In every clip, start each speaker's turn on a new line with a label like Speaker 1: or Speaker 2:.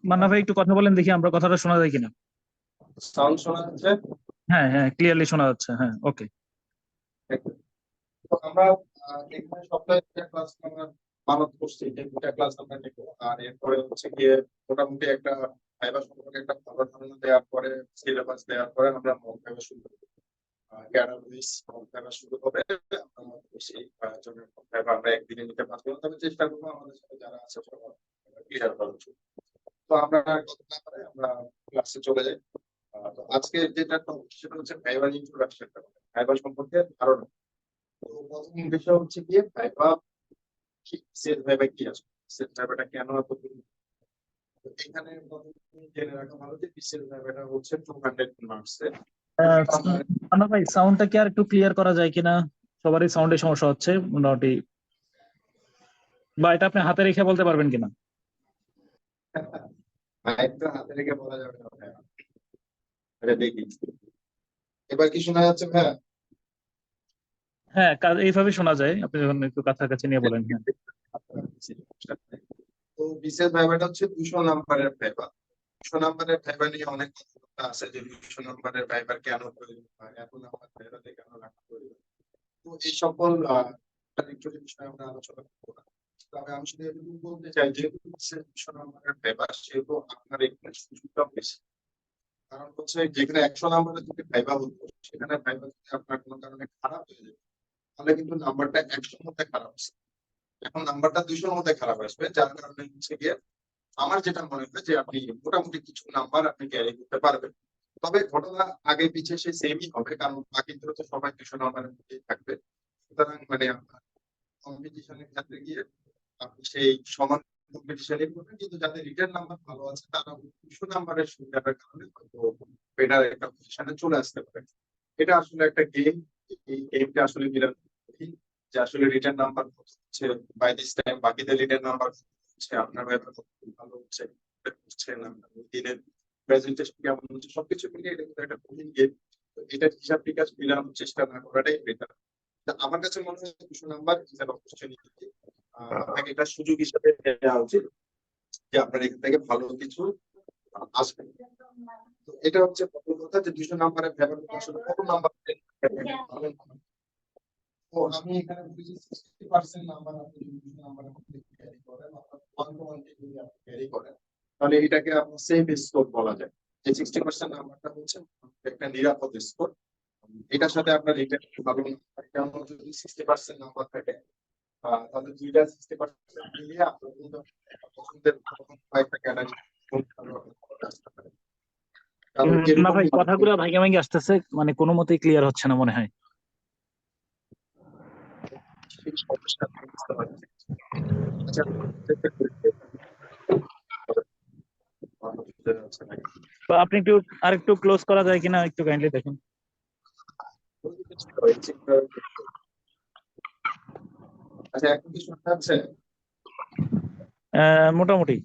Speaker 1: মান্না ভাই একটু কথা বলেন, দেখি আমরা কথাটা শোনা যায় কিনা।
Speaker 2: সাউন্ড শোনা যাচ্ছে?
Speaker 1: হ্যাঁ হ্যাঁ, ক্লিয়ারলি শোনা যাচ্ছে, হ্যাঁ ওকে।
Speaker 2: তো আমরা এখানে সপ্তাহে একটা ক্লাস আমরা মানত করছি, যে দুটা ক্লাস আমরা নেব। আর এরপরে হচ্ছে গিয়ে মোটামুটি একটা ভাইবা সম্পর্কে একটা ভালো ধারণা দেওয়ার পরে, সিলেবাস দেওয়ার পরে আমরা মক ভাইবা শুরু করব। ক্যাডারলিস মক ভাইবা শুরু হবে। আমরা মনে করছি জনের মক ভাইবা আমরা একদিনে নিতে পারবো না, তবে চেষ্টা করবো আমাদের সাথে যারা আছে সবার ক্লিয়ার করার জন্য। তো আমরা কথা না পারে আমরা ক্লাসে চলে যাই। তো আজকে যেটা টপিক সেটা হচ্ছে ভাইবার ইন্ট্রোডাকশন, ভাইবার সম্পর্কে ধারণা। তো প্রথম বিষয় হচ্ছে গিয়ে ভাইবা কি, সেট ভাইবা কি আছে, সেট ভাইবাটা কেন এত গুরুত্বপূর্ণ। তো এখানে প্রথমে জেনে রাখা ভালো যে সেট ভাইবাটা হচ্ছে 200 মার্কস এর।
Speaker 1: আহ, মান্না ভাই সাউন্ডটা কি আর একটু ক্লিয়ার করা যায় কিনা? সবারই সাউন্ডের সমস্যা হচ্ছে মোটামুটি, বা এটা আপনি হাতে রেখে বলতে পারবেন কিনা?
Speaker 2: মাইক তো হাতে রেখে বলা যাবে না ভাইয়া। এটা দেখি এবার কি শোনা যাচ্ছে ভাইয়া?
Speaker 1: হ্যাঁ, এইভাবে শোনা যায়, আপনি যখন একটু কাছাকাছি নিয়ে বলেন, হ্যাঁ।
Speaker 2: তো বিশেষ ভাইবাটা হচ্ছে 200 নাম্বারের ভাইবা। 200 নাম্বারের ভাইবা নিয়ে অনেক কথা আছে, যে 200 নাম্বারের ভাইবার কেন প্রয়োজন হয়, এত নাম্বার ভাইবাতে কেন রাখা প্রয়োজন। তো এই সকল বিষয়ে আমরা আলোচনা করবো না। তবে আমি শুধু এটুকু বলতে চাই, যেহেতু 200 নাম্বারের ভাইবা, সেহেতু আপনার এখানে সুযোগটা বেশি। কারণ হচ্ছে যেখানে 100 নাম্বারের যদি ভাইবা হতো, সেখানে ভাইবা যদি আপনার কোনো কারণে খারাপ হয়ে যেত, তাহলে কিন্তু নাম্বারটা 100-র মধ্যে খারাপ আসে। এখন নাম্বারটা 200-র মধ্যে খারাপ আসবে, যার কারণে হচ্ছে গিয়ে আমার যেটা মনে হয় যে আপনি মোটামুটি কিছু নাম্বার আপনি ক্যারি করতে পারবেন। তবে ঘটনা আগে পিছিয়ে সে সেমই হবে, কারণ বাকিদের তো সবাই 200 নাম্বারের মধ্যেই থাকবে। সুতরাং মানে কম্পিটিশনের ক্ষেত্রে গিয়ে আপনি সেই সমান কম্পিটিশনই করবেন, কিন্তু যাদের রিটার্ন নাম্বার ভালো আছে তারা 200 নাম্বারের সুবিধার কারণে হয়তো বেটার একটা পজিশনে চলে আসতে পারে। এটা আসলে একটা গেম। এই গেমটা আসলে বিরাট কঠিন, যে আসলে রিটার্ন নাম্বার হচ্ছে বাই দিস টাইম বাকিদের রিটার্ন নাম্বার হচ্ছে, আপনার ব্যাপার ভালো হচ্ছে হচ্ছে না, দিনের প্রেজেন্টেশন কেমন হচ্ছে, সবকিছু মিলিয়ে এটা কিন্তু একটা কঠিন গেম। তো এটার হিসাব নিকাশ মিলানোর চেষ্টা না করাটাই বেটার। আমার কাছে মনে হয় 200 নাম্বার ইজ অ্যান অপরচুনিটি, আপনাকে একটা সুযোগ হিসেবে নেওয়া উচিত, যে আপনার এখান থেকে ভালো কিছু আসবে। তো এটা হচ্ছে প্রথম কথা, যে 200 নাম্বারের ব্যাপারটা আসলে কত নাম্বার। তো আমি এখানে বুঝি 60% নাম্বার আপনি যদি 200 নাম্বারের মধ্যে ক্যারি করেন, অর্থাৎ 1 to 1 যদি আপনি ক্যারি করেন, তাহলে এটাকে আপনার সেফ স্কোর বলা যায়। যে 60% নাম্বারটা হচ্ছে একটা নিরাপদ স্কোর। এটার সাথে আপনার রিটার্ন ভালো নাম্বার, যেমন যদি 60% নাম্বার থাকে, তাহলে দুইটা 60% মিলিয়ে আপনার কিন্তু পছন্দের কয়েকটা ক্যাটাগরি আসতে পারে। কারণ
Speaker 1: না
Speaker 2: এরকম
Speaker 1: ভাই, কথাগুলো ভাঙ্গে ভাঙ্গে আসতেছে, মানে কোনো মতেই ক্লিয়ার হচ্ছে না মনে হয়।
Speaker 2: সেই সমস্যা আপনি বুঝতে পারছেন। আচ্ছা,
Speaker 1: তো আপনি একটু আরেকটু ক্লোজ করা যায় কিনা একটু কাইন্ডলি দেখুন।
Speaker 2: আচ্ছা, এখন কি শুনতে পাচ্ছে?
Speaker 1: মোটামুটি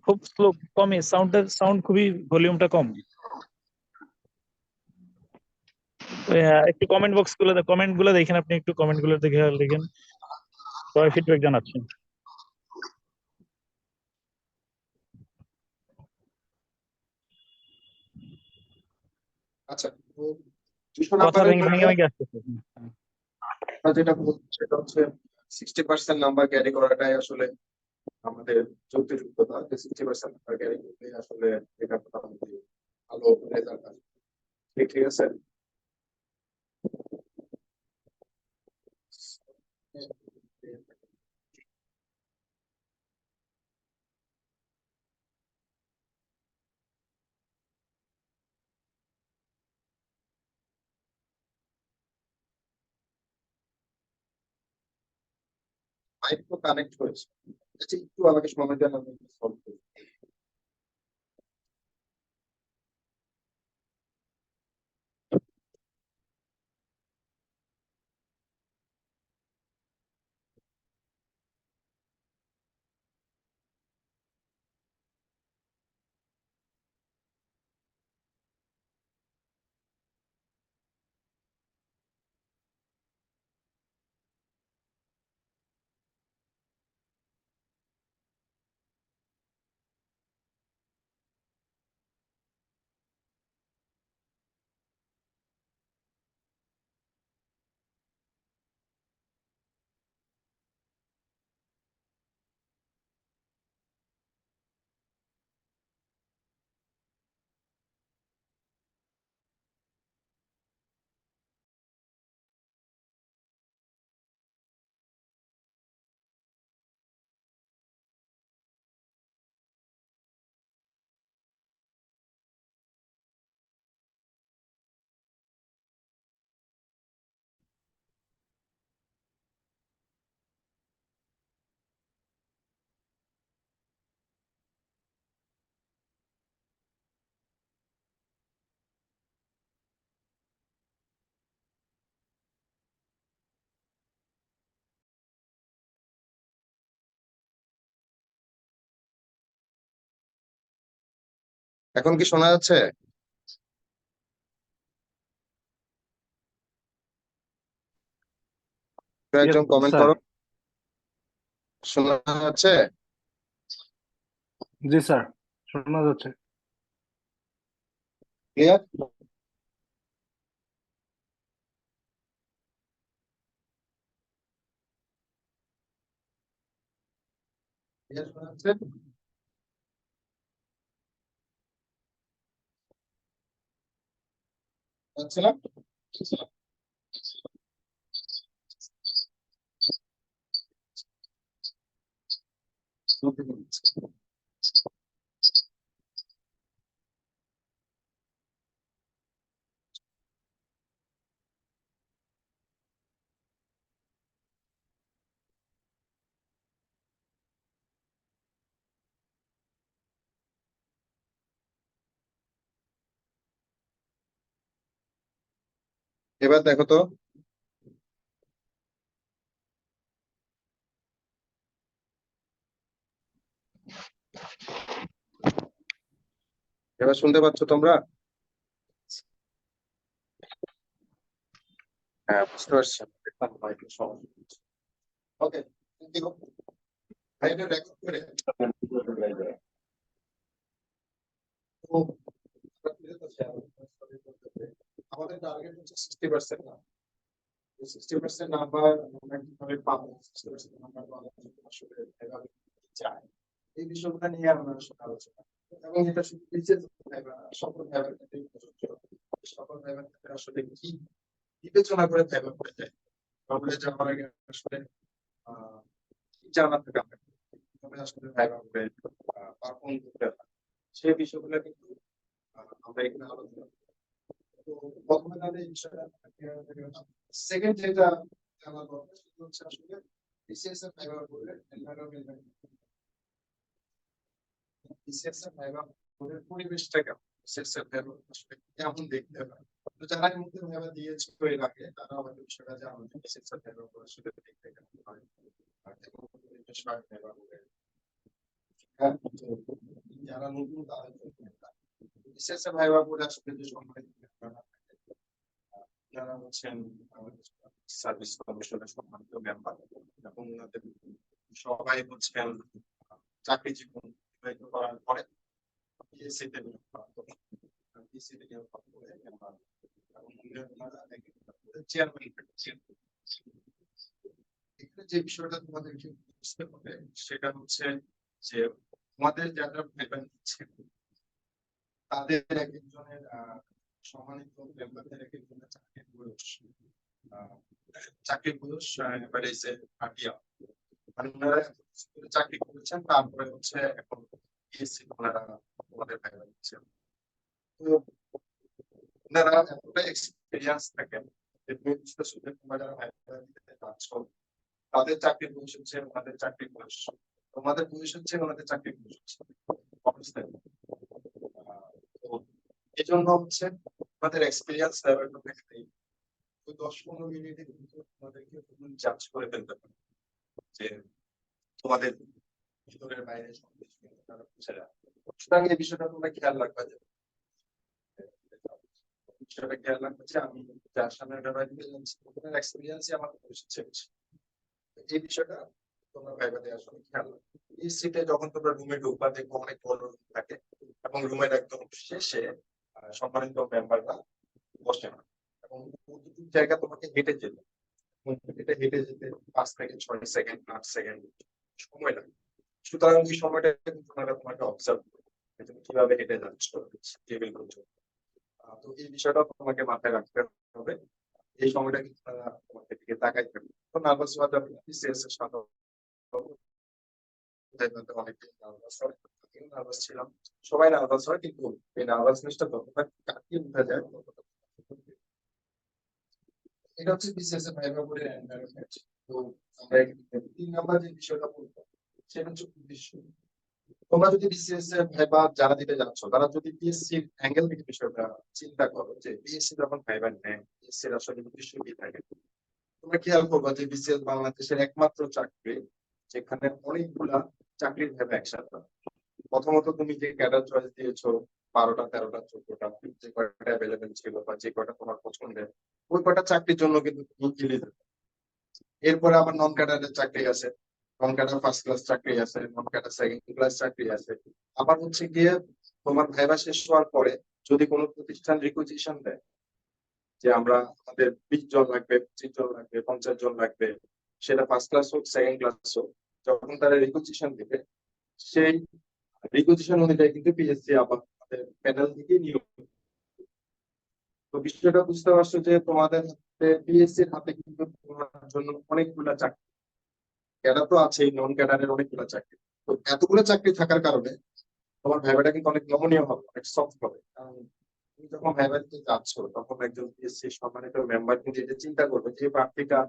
Speaker 1: খুব স্লো, কমই সাউন্ড খুবই, ভলিউমটা কম। একটু কমেন্ট গুলো দেখেন, আপনি একটু কমেন্ট গুলো দেখে লিখেন, সবাই ফিডব্যাক জানাচ্ছেন।
Speaker 2: আচ্ছা, তো 200
Speaker 1: কথা
Speaker 2: নাম্বারের
Speaker 1: ভেঙে
Speaker 2: মধ্যে
Speaker 1: ভেঙে ভেঙে আসতেছে।
Speaker 2: আমরা যেটা বলছি সেটা হচ্ছে 60% নাম্বার ক্যারি করাটাই আসলে আমাদের যুক্তিযুক্ততা, যে 60% নাম্বার ক্যারি করলে আসলে এটা মোটামুটি ভালো রেজাল্ট আসবে। ঠিক ঠিক আছে। মাইক তো কানেক্ট হয়েছে। আচ্ছা, একটু আমাকে সময় দেন, আমি সলভ করি। এখন কি শোনা যাচ্ছে? কেউ
Speaker 3: Yes,
Speaker 2: একজন কমেন্ট
Speaker 3: sir.
Speaker 2: করো, শোনা যাচ্ছে?
Speaker 3: জি স্যার, শোনা যাচ্ছে।
Speaker 2: ক্লিয়ার? শোনা যাচ্ছে? যাচ্ছে না? এবার দেখো তো, এবার শুনতে পাচ্ছ তোমরা? হ্যাঁ, বুঝতে পারছি। দেখলাম মাইকের সমস্যা। ওকে, এটা রেকর্ড করে তো আমাদের টার্গেট হচ্ছে 60% না, 60% নাম্বার আমরা কিভাবে পাবো, 60% নাম্বার পাবো আসলে এভাবে চাই, এই বিষয়গুলো নিয়ে আমরা আসলে আলোচনা করব। এবং এটা শুধু বিশেষ সকল ভাইবার ক্ষেত্রেই প্রযোজ্য। সকল ভাইবার ক্ষেত্রে আসলে কি বিবেচনা করে ভাইবার করে যায়, তাহলে যাওয়ার আগে আসলে কি জানা থাকে আমরা কিভাবে আসলে ভাইবার করে পারফর্ম করতে হয়, সেই বিষয়গুলো কিন্তু আমরা এখানে আলোচনা করব। তো প্রথমে তাহলে এই বিষয়টা সেকেন্ড যেটা জানা দরকার সেটা হচ্ছে আসলে বিসিএস এর ভাইবার করে এনভায়রনমেন্ট, বিসিএস এর ভাইবার করে পরিবেশটা কেমন, বিসিএস এর ভাইবার আসলে কেমন দেখতে হয়। তো যারা এই মুহূর্তে ভাইবার দিয়েছে এর আগে তারা আমাদের বিষয়টা জানেন যে বিসিএস এর ভাইবার করে আসলে দেখতে কেমন হয় আর কেমন পরিবেশ হয় ভাইবার করে। হ্যাঁ, তো যারা নতুন তাদের জন্য বিসিএস এর ভাইবার করে আসলে যে সম্মানিত যারা হচ্ছেন আমাদের সার্ভিস কমিশনের সম্মানিত মেম্বার এবং ওনাদের সবাই হচ্ছেন চাকরি জীবন অতিবাহিত করার পরে পিএসসিতে পিএসসিতে নিয়োগ করে মেম্বার এবং ওনারা চেয়ারম্যান। এখানে যে বিষয়টা তোমাদেরকে বুঝতে হবে সেটা হচ্ছে যে তোমাদের যারা মেম্বার নিচ্ছেন তাদের এক একজনের সম্মানিত মেম্বারদের এক একজনের চাকরির বয়স এবারে যে 30 ইয়ার, মানে ওনারা চাকরি করেছেন তারপরে হচ্ছে এখন পিএসসি ওনারা তোমাদের ভাইবা দিচ্ছেন। তো ওনারা এতটা এক্সপিরিয়েন্স থাকেন যে তুমি বুঝতে শুনতে তোমরা যারা ভাইবা দিতে যাচ্ছ তাদের চাকরির বয়স হচ্ছে ওনাদের চাকরির বয়স, তোমাদের বয়স হচ্ছে ওনাদের চাকরির বয়স অবস্থায়। তো এই জন্য হচ্ছে আমাদের এক্সপিরিয়েন্স লেভেলটা দেখতে 10-15 মিনিটের ভিতরে তোমাদেরকে জাজ করে ফেলতে পারে যে তোমাদের ভিতরের বাইরে সবকিছু তারা বুঝে যায়। সুতরাং এই বিষয়টা তোমরা খেয়াল রাখবা যে বিষয়টা খেয়াল রাখবা যে আমি যার সামনে ব্যবহার দিতে যাচ্ছি ওদের এক্সপিরিয়েন্সই আমার এসেছে। এই বিষয়টা তোমরা ভাইবাতে আসলে খেয়াল রাখবে। এই সিটে যখন তোমরা রুমে ঢুকবা দেখবো অনেক বড় রুম থাকে এবং রুমের একদম শেষে সম্মানিত মেম্বাররা বসে না এবং প্রতিটি জায়গা তোমাকে হেঁটে যেতে, এটা হেঁটে যেতে 5 থেকে 6 সেকেন্ড 8 সেকেন্ড সময় লাগে। সুতরাং এই সময়টা কিন্তু তোমরা তোমাকে অবজার্ভ করবে তুমি কিভাবে হেঁটে যাচ্ছ টেবিল করছো। তো এই বিষয়টা তোমাকে মাথায় রাখতে হবে, এই সময়টা কিন্তু তারা তোমাকে দিকে তাকাই থাকবে। তো নার্ভাস হওয়া যাবে না, বিসিএস এর সাথে অনেকে নার্ভাস হয়, আমিও নার্ভাস ছিলাম, সবাই নার্ভাস হয়, কিন্তু এই নার্ভাসনেসটা যতটা কাটিয়ে উঠা যায় ততটা। এটা হচ্ছে বিসিএস এর ভাইবা বোর্ডের এনভায়রনমেন্ট। তো আমরা 3 নাম্বার যে বিষয়টা বলবো সেটা হচ্ছে উদ্দেশ্য। তোমরা যদি বিসিএস এর ভাইবা যারা দিতে যাচ্ছ তারা যদি পিএসসি অ্যাঙ্গেল থেকে বিষয়টা চিন্তা করো যে পিএসসি যখন ভাইবা নেয় পিএসসি এর আসলে উদ্দেশ্য কি থাকে, তোমরা খেয়াল করবা যে বিসিএস বাংলাদেশের একমাত্র চাকরি যেখানে অনেকগুলা চাকরির ভাইবা একসাথে। প্রথমত তুমি যে ক্যাডার চয়েস দিয়েছো 12টা 13টা 14টা যে কয়টা অ্যাভেলেবেল ছিল বা যে কয়টা তোমার পছন্দের ওই কয়টা চাকরির জন্য কিন্তু তুমি এলিজিবল। এরপরে আবার নন ক্যাডারের চাকরি আছে, নন ক্যাডার ফার্স্ট ক্লাস চাকরি আছে, নন ক্যাডার সেকেন্ড ক্লাস চাকরি আছে। আবার হচ্ছে গিয়ে তোমার ভাইবা শেষ হওয়ার পরে যদি কোনো প্রতিষ্ঠান রিকুইজিশন দেয় যে আমরা আমাদের 20 জন লাগবে, 25 জন লাগবে, 50 জন লাগবে, সেটা ফার্স্ট ক্লাস হোক সেকেন্ড ক্লাস হোক, যখন তারা রিকুইজিশন দিবে সেই রিকুইজিশন অনুযায়ী কিন্তু পিএসসি আবার আমাদের প্যানেল থেকে নিয়োগ। তো বিষয়টা বুঝতে পারছো যে তোমাদের পিএসসির হাতে কিন্তু তোমার জন্য অনেকগুলা চাকরি, ক্যাডার তো আছেই, নন ক্যাডারের অনেকগুলো চাকরি। তো এতগুলো চাকরি থাকার কারণে তোমার ভাইবাটা কিন্তু অনেক নমনীয় হবে, অনেক সফট হবে। কারণ তুমি যখন ভাইবা দিতে যাচ্ছ তখন একজন পিএসসি সম্মানিত মেম্বার কিন্তু এটা চিন্তা করবে যে প্রার্থীটা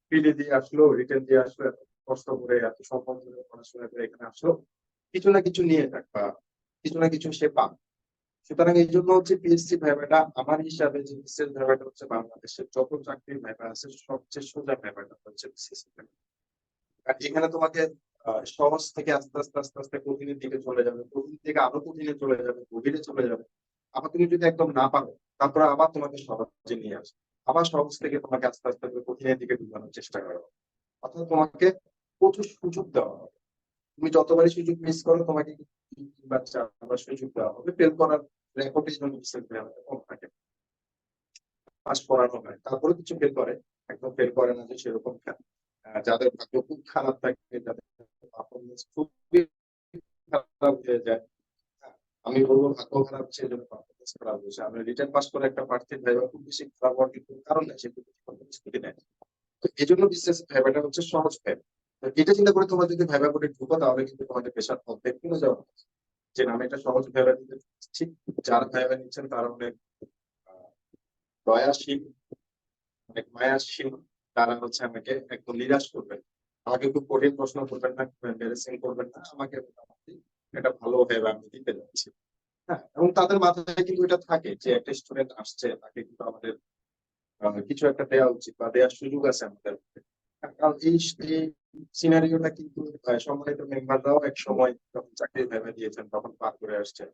Speaker 2: প্রিলি দিয়ে আসলো, রিটেন দিয়ে আসলো, এত কষ্ট করে এত সম্পদ করে পড়াশোনা করে এখানে আসলো, কিছু না কিছু নিয়ে যাক বা কিছু না কিছু সে পাক। সুতরাং এই জন্য হচ্ছে পিএসসি ভাইবাটা আমার হিসাবে যে বিসিএস ভাইবাটা হচ্ছে বাংলাদেশের যত চাকরির ভাইবা আছে সবচেয়ে সোজা ভাইবাটা হচ্ছে বিসিএস ভাইবা। আর এখানে তোমাকে সহজ থেকে আস্তে আস্তে আস্তে আস্তে কঠিনের দিকে চলে যাবে, কঠিন থেকে আরো কঠিনে চলে যাবে, গভীরে চলে যাবে। আবার তুমি যদি একদম না পারো তারপরে আবার তোমাকে সহজে নিয়ে আসবে, আবার সহজ থেকে তোমাকে আস্তে আস্তে করে কঠিনের দিকে ঢুকানোর চেষ্টা করো। অর্থাৎ তোমাকে প্রচুর সুযোগ দেওয়া হবে। তুমি যতবারই সুযোগ মিস করো তোমাকে 3 বা 4বার সুযোগ দেওয়া হবে। ফেল করার রেকর্ড এই জন্য কম থাকে, পাস করানো হয়, তারপরে কিছু ফেল করে, একদম ফেল করে না যে সেরকম। যাদের ভাগ্য খুব খারাপ থাকে, যাদের পারফরমেন্স খুবই খারাপ হয়ে যায়, আমি বলবো ভাগ্য খারাপ সেই জন্য পারফরমেন্স খারাপ হয়েছে। আমি রিটেন পাস করে একটা প্রার্থীর ভাইবা খুব বেশি খারাপ হওয়ার কিন্তু কারণ নাই, সে প্রস্তুতি নেয়। তো এই জন্য বিশেষ ভাইবাটা হচ্ছে সহজ ভাইবা। তো এটা চিন্তা করে তোমরা যদি ভাইবা করে ঢুকো তাহলে কিন্তু তোমাদের পেশার অর্ধেক কমে যাওয়া যে নামে একটা সহজ ভাইবা দিতে। ঠিক যারা ভাইবা নিচ্ছেন তারা অনেক দয়াশীল, অনেক মায়াশীল, তারা হচ্ছে আমাকে একদম নিরাশ করবেন, আমাকে খুব কঠিন প্রশ্ন করবেন না, এম্বারেসিং করবেন না, আমাকে মোটামুটি এটা ভালো ভাবে আমি দিতে যাচ্ছি। হ্যাঁ, এবং তাদের মাথায় কিন্তু এটা থাকে যে একটা স্টুডেন্ট আসছে, তাকে কিন্তু আমাদের কিছু একটা দেওয়া উচিত বা দেওয়ার সুযোগ আছে আমাদের। কারণ এই সিনারিওটা কিন্তু সম্মানিত মেম্বাররাও এক সময় যখন চাকরি ভেবে দিয়েছেন তখন পার করে আসছে।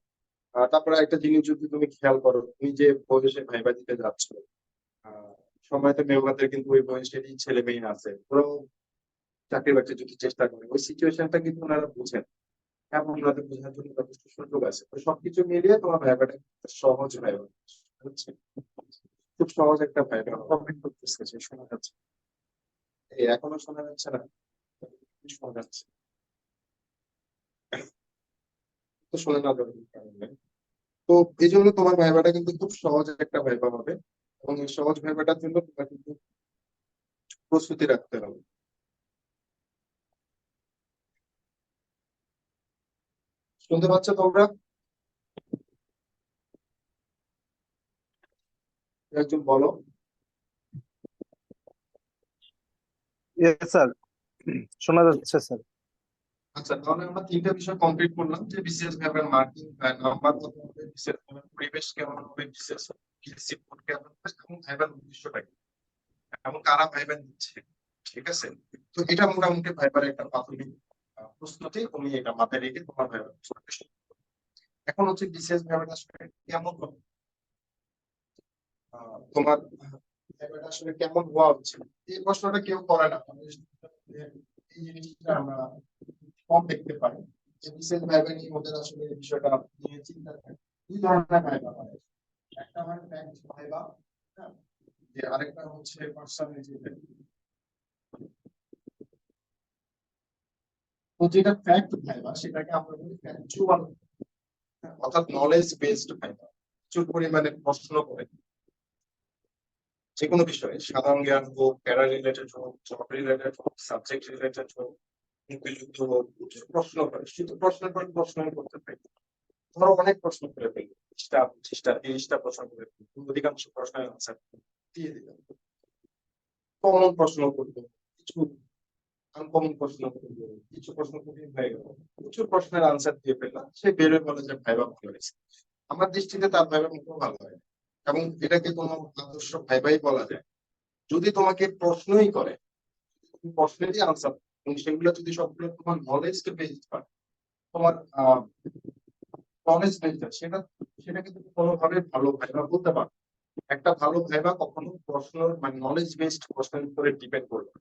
Speaker 2: তারপরে একটা জিনিস যদি তুমি খেয়াল করো, তুমি যে বয়সে ভাইবা দিতে যাচ্ছ, সম্মানিত মেম্বারদের কিন্তু ওই বয়সেরই ছেলে মেয়ে আছে, ওরাও চাকরি বাকরি যদি চেষ্টা করে, ওই সিচুয়েশনটা কিন্তু ওনারা বুঝেন এবং ওনাদের বোঝার জন্য যথেষ্ট সুযোগ আছে। তো সবকিছু মিলিয়ে তোমার ভাইবাটা সহজ ভাইবা হচ্ছে, খুব সহজ একটা ভাইবা কমপ্লিট করতেছে, সে শোনা যাচ্ছে। এই এখনো শোনা যাচ্ছে না? শোনা যাচ্ছে তো, শোনা না যাবে কারণে। তো এই জন্য তোমার ভাইবাটা কিন্তু খুব সহজ একটা ভাইবা হবে, এবং এই সহজ ভাইবাটার জন্য তোমার কিন্তু প্রস্তুতি রাখতে হবে। শুনতে পাচ্ছ তোমরা? একজন বলো।
Speaker 3: ইয়েস স্যার, শোনা যাচ্ছে স্যার।
Speaker 2: আচ্ছা, তাহলে আমরা 3টা বিষয় কমপ্লিট করলাম যে বিসিএস ভাইবার মার্কিং, নাম্বার কত হবে, বিসিএস ভাইবার পরিবেশ কেমন হবে, বিসিএস রিপোর্ট কেমন হবে, এবং ভাইবার উদ্দেশ্যটা কি, এবং কারা ভাইবার দিচ্ছে। ঠিক আছে, তো এটা মোটামুটি ভাইবার একটা প্রাথমিক প্রস্তুতি, তুমি এটা মাথায় রেখে তোমার ভাইবার। এখন হচ্ছে বিসিএস ভাইবারটা আসলে কেমন হবে, তোমার ভাইবারটা আসলে কেমন হওয়া উচিত, এই প্রশ্নটা কেউ করে না। এই জিনিসটা আমরা কম দেখতে পাই যে বিসিএস ভাইবা নিয়ে ওদের আসলে এই বিষয়টা নিয়ে চিন্তা থাকে। 2 ধরনের ভাইবা হয়, একটা হয় ফ্যাক্ট ভাইবা, হ্যাঁ, যে আরেকটা হচ্ছে পার্সোনালিটি। তো যেটা ফ্যাক্ট ভাইবা সেটাকে আমরা বলি ফ্যাকচুয়াল, অর্থাৎ নলেজ বেসড ভাইবা। প্রচুর পরিমাণে প্রশ্ন করে যে কোনো বিষয়ে, সাধারণ জ্ঞান হোক, প্যারা রিলেটেড হোক, জব রিলেটেড হোক, সাবজেক্ট রিলেটেড হোক, মুক্তিযুদ্ধ হোক, প্রচুর প্রশ্ন করে, শুধু প্রশ্নের পর প্রশ্নই করতে পারি। ধরো অনেক প্রশ্ন করে ফেলি, 20টা 25টা 30টা প্রশ্ন করে ফেলি, অধিকাংশ প্রশ্নের আনসার দিয়ে দিলাম। কমন প্রশ্ন করবো, কিছু আনকমন প্রশ্ন করবো, কিছু প্রশ্ন কঠিন হয়ে গেল, প্রচুর প্রশ্নের আনসার দিয়ে ফেললাম, সে বেরোয় বলে যে ভাইবা ভালো হয়েছে। আমার দৃষ্টিতে তার ভাইবা মুখও ভালো হয়, এবং এটাকে কোনো আদর্শ ভাইবাই বলা যায়। যদি তোমাকে প্রশ্নই করে, প্রশ্নেরই আনসার, এবং সেগুলো যদি সবগুলো তোমার নলেজ বেসড হয়, তোমার নলেজ বেসড হয়, সেটা সেটা কিন্তু কোনোভাবে ভালো ভাইবা বলতে পারো। একটা ভালো ভাইবা কখনো প্রশ্ন মানে নলেজ বেসড প্রশ্নের উপরে ডিপেন্ড করবে না।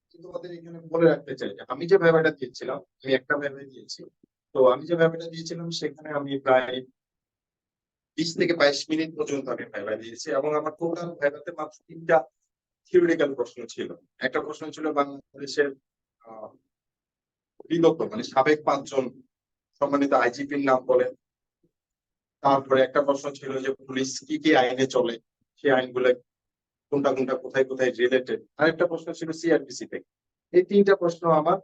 Speaker 2: কিন্তু তোমাদের এখানে বলে রাখতে চাই যে আমি যে ভাইবাটা দিয়েছিলাম, আমি একটা ভাইবা দিয়েছি। তো আমি যে ভাইবাটা দিয়েছিলাম সেখানে আমি প্রায় 20 থেকে 22 মিনিট পর্যন্ত আমি ভাইবা দিয়েছি, এবং আমার টোটাল ভাইবাতে মাত্র 3টা থিওরিটিক্যাল প্রশ্ন ছিল। একটা প্রশ্ন ছিল বাংলাদেশের আহ, বিগত মানে সাবেক 5 জন সম্মানিত আইজিপির নাম বলে। তারপরে একটা প্রশ্ন ছিল যে পুলিশ কি কি আইনে চলে, সেই আইনগুলো কোনটা কোনটা কোথায় কোথায় রিলেটেড। আরেকটা প্রশ্ন ছিল সিআরপিসি থেকে। এই 3টা প্রশ্ন আমার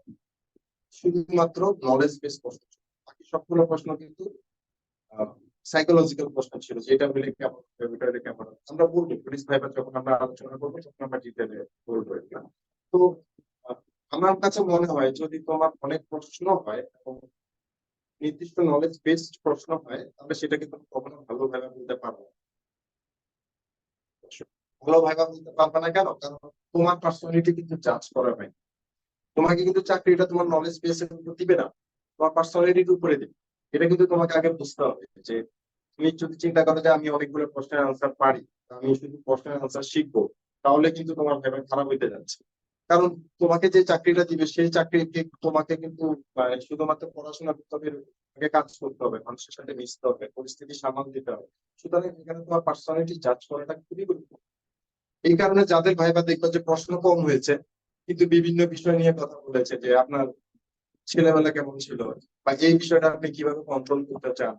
Speaker 2: শুধুমাত্র নলেজ বেস প্রশ্ন ছিল। বাকি সবগুলো প্রশ্ন কিন্তু সাইকোলজিক্যাল প্রশ্ন ছিল, যে এটা হলে কেমন হবে, ওটা হলে কেমন হবে। আমরা বলবো পুলিশ ভাইবার যখন আমরা আলোচনা করবো তখন আমরা ডিটেলে বলবো এটা। তো আহ, আমার কাছে মনে হয় যদি তোমার অনেক প্রশ্ন হয় এবং নির্দিষ্ট নলেজ বেসড প্রশ্ন হয়, তাহলে সেটাকে তুমি কখনো ভালো ভাইবা বলতে পারবে না। ভালো ভাইবা বলতে পারবে না কেন? কারণ তোমার পার্সোনালিটি কিন্তু জাজ করা হয়। তোমাকে কিন্তু চাকরিটা তোমার নলেজ বেসের উপর দিবে না, তোমার পার্সোনালিটির উপরে দিবে। এটা কিন্তু তোমাকে আগে বুঝতে হবে যে তুমি যদি চিন্তা করো যে আমি অনেকগুলো প্রশ্নের আনসার পারি, আমি শুধু প্রশ্নের আনসার শিখবো, তাহলে কিন্তু তোমার ভেবে খারাপ হইতে যাচ্ছে। কারণ তোমাকে যে চাকরিটা দিবে সেই চাকরিকে তোমাকে কিন্তু মানে শুধুমাত্র পড়াশোনা করতে হবে, আগে কাজ করতে হবে, মানুষের সাথে মিশতে হবে, পরিস্থিতি সামাল দিতে হবে। সুতরাং এখানে তোমার পার্সোনালিটি জাজ করাটা খুবই গুরুত্বপূর্ণ। এই কারণে যাদের ভাইবা দেখবে যে প্রশ্ন কম হয়েছে কিন্তু বিভিন্ন বিষয় নিয়ে কথা বলেছে, যে আপনার ছেলেবেলা কেমন ছিল, বা এই বিষয়টা আপনি কিভাবে কন্ট্রোল করতে চান,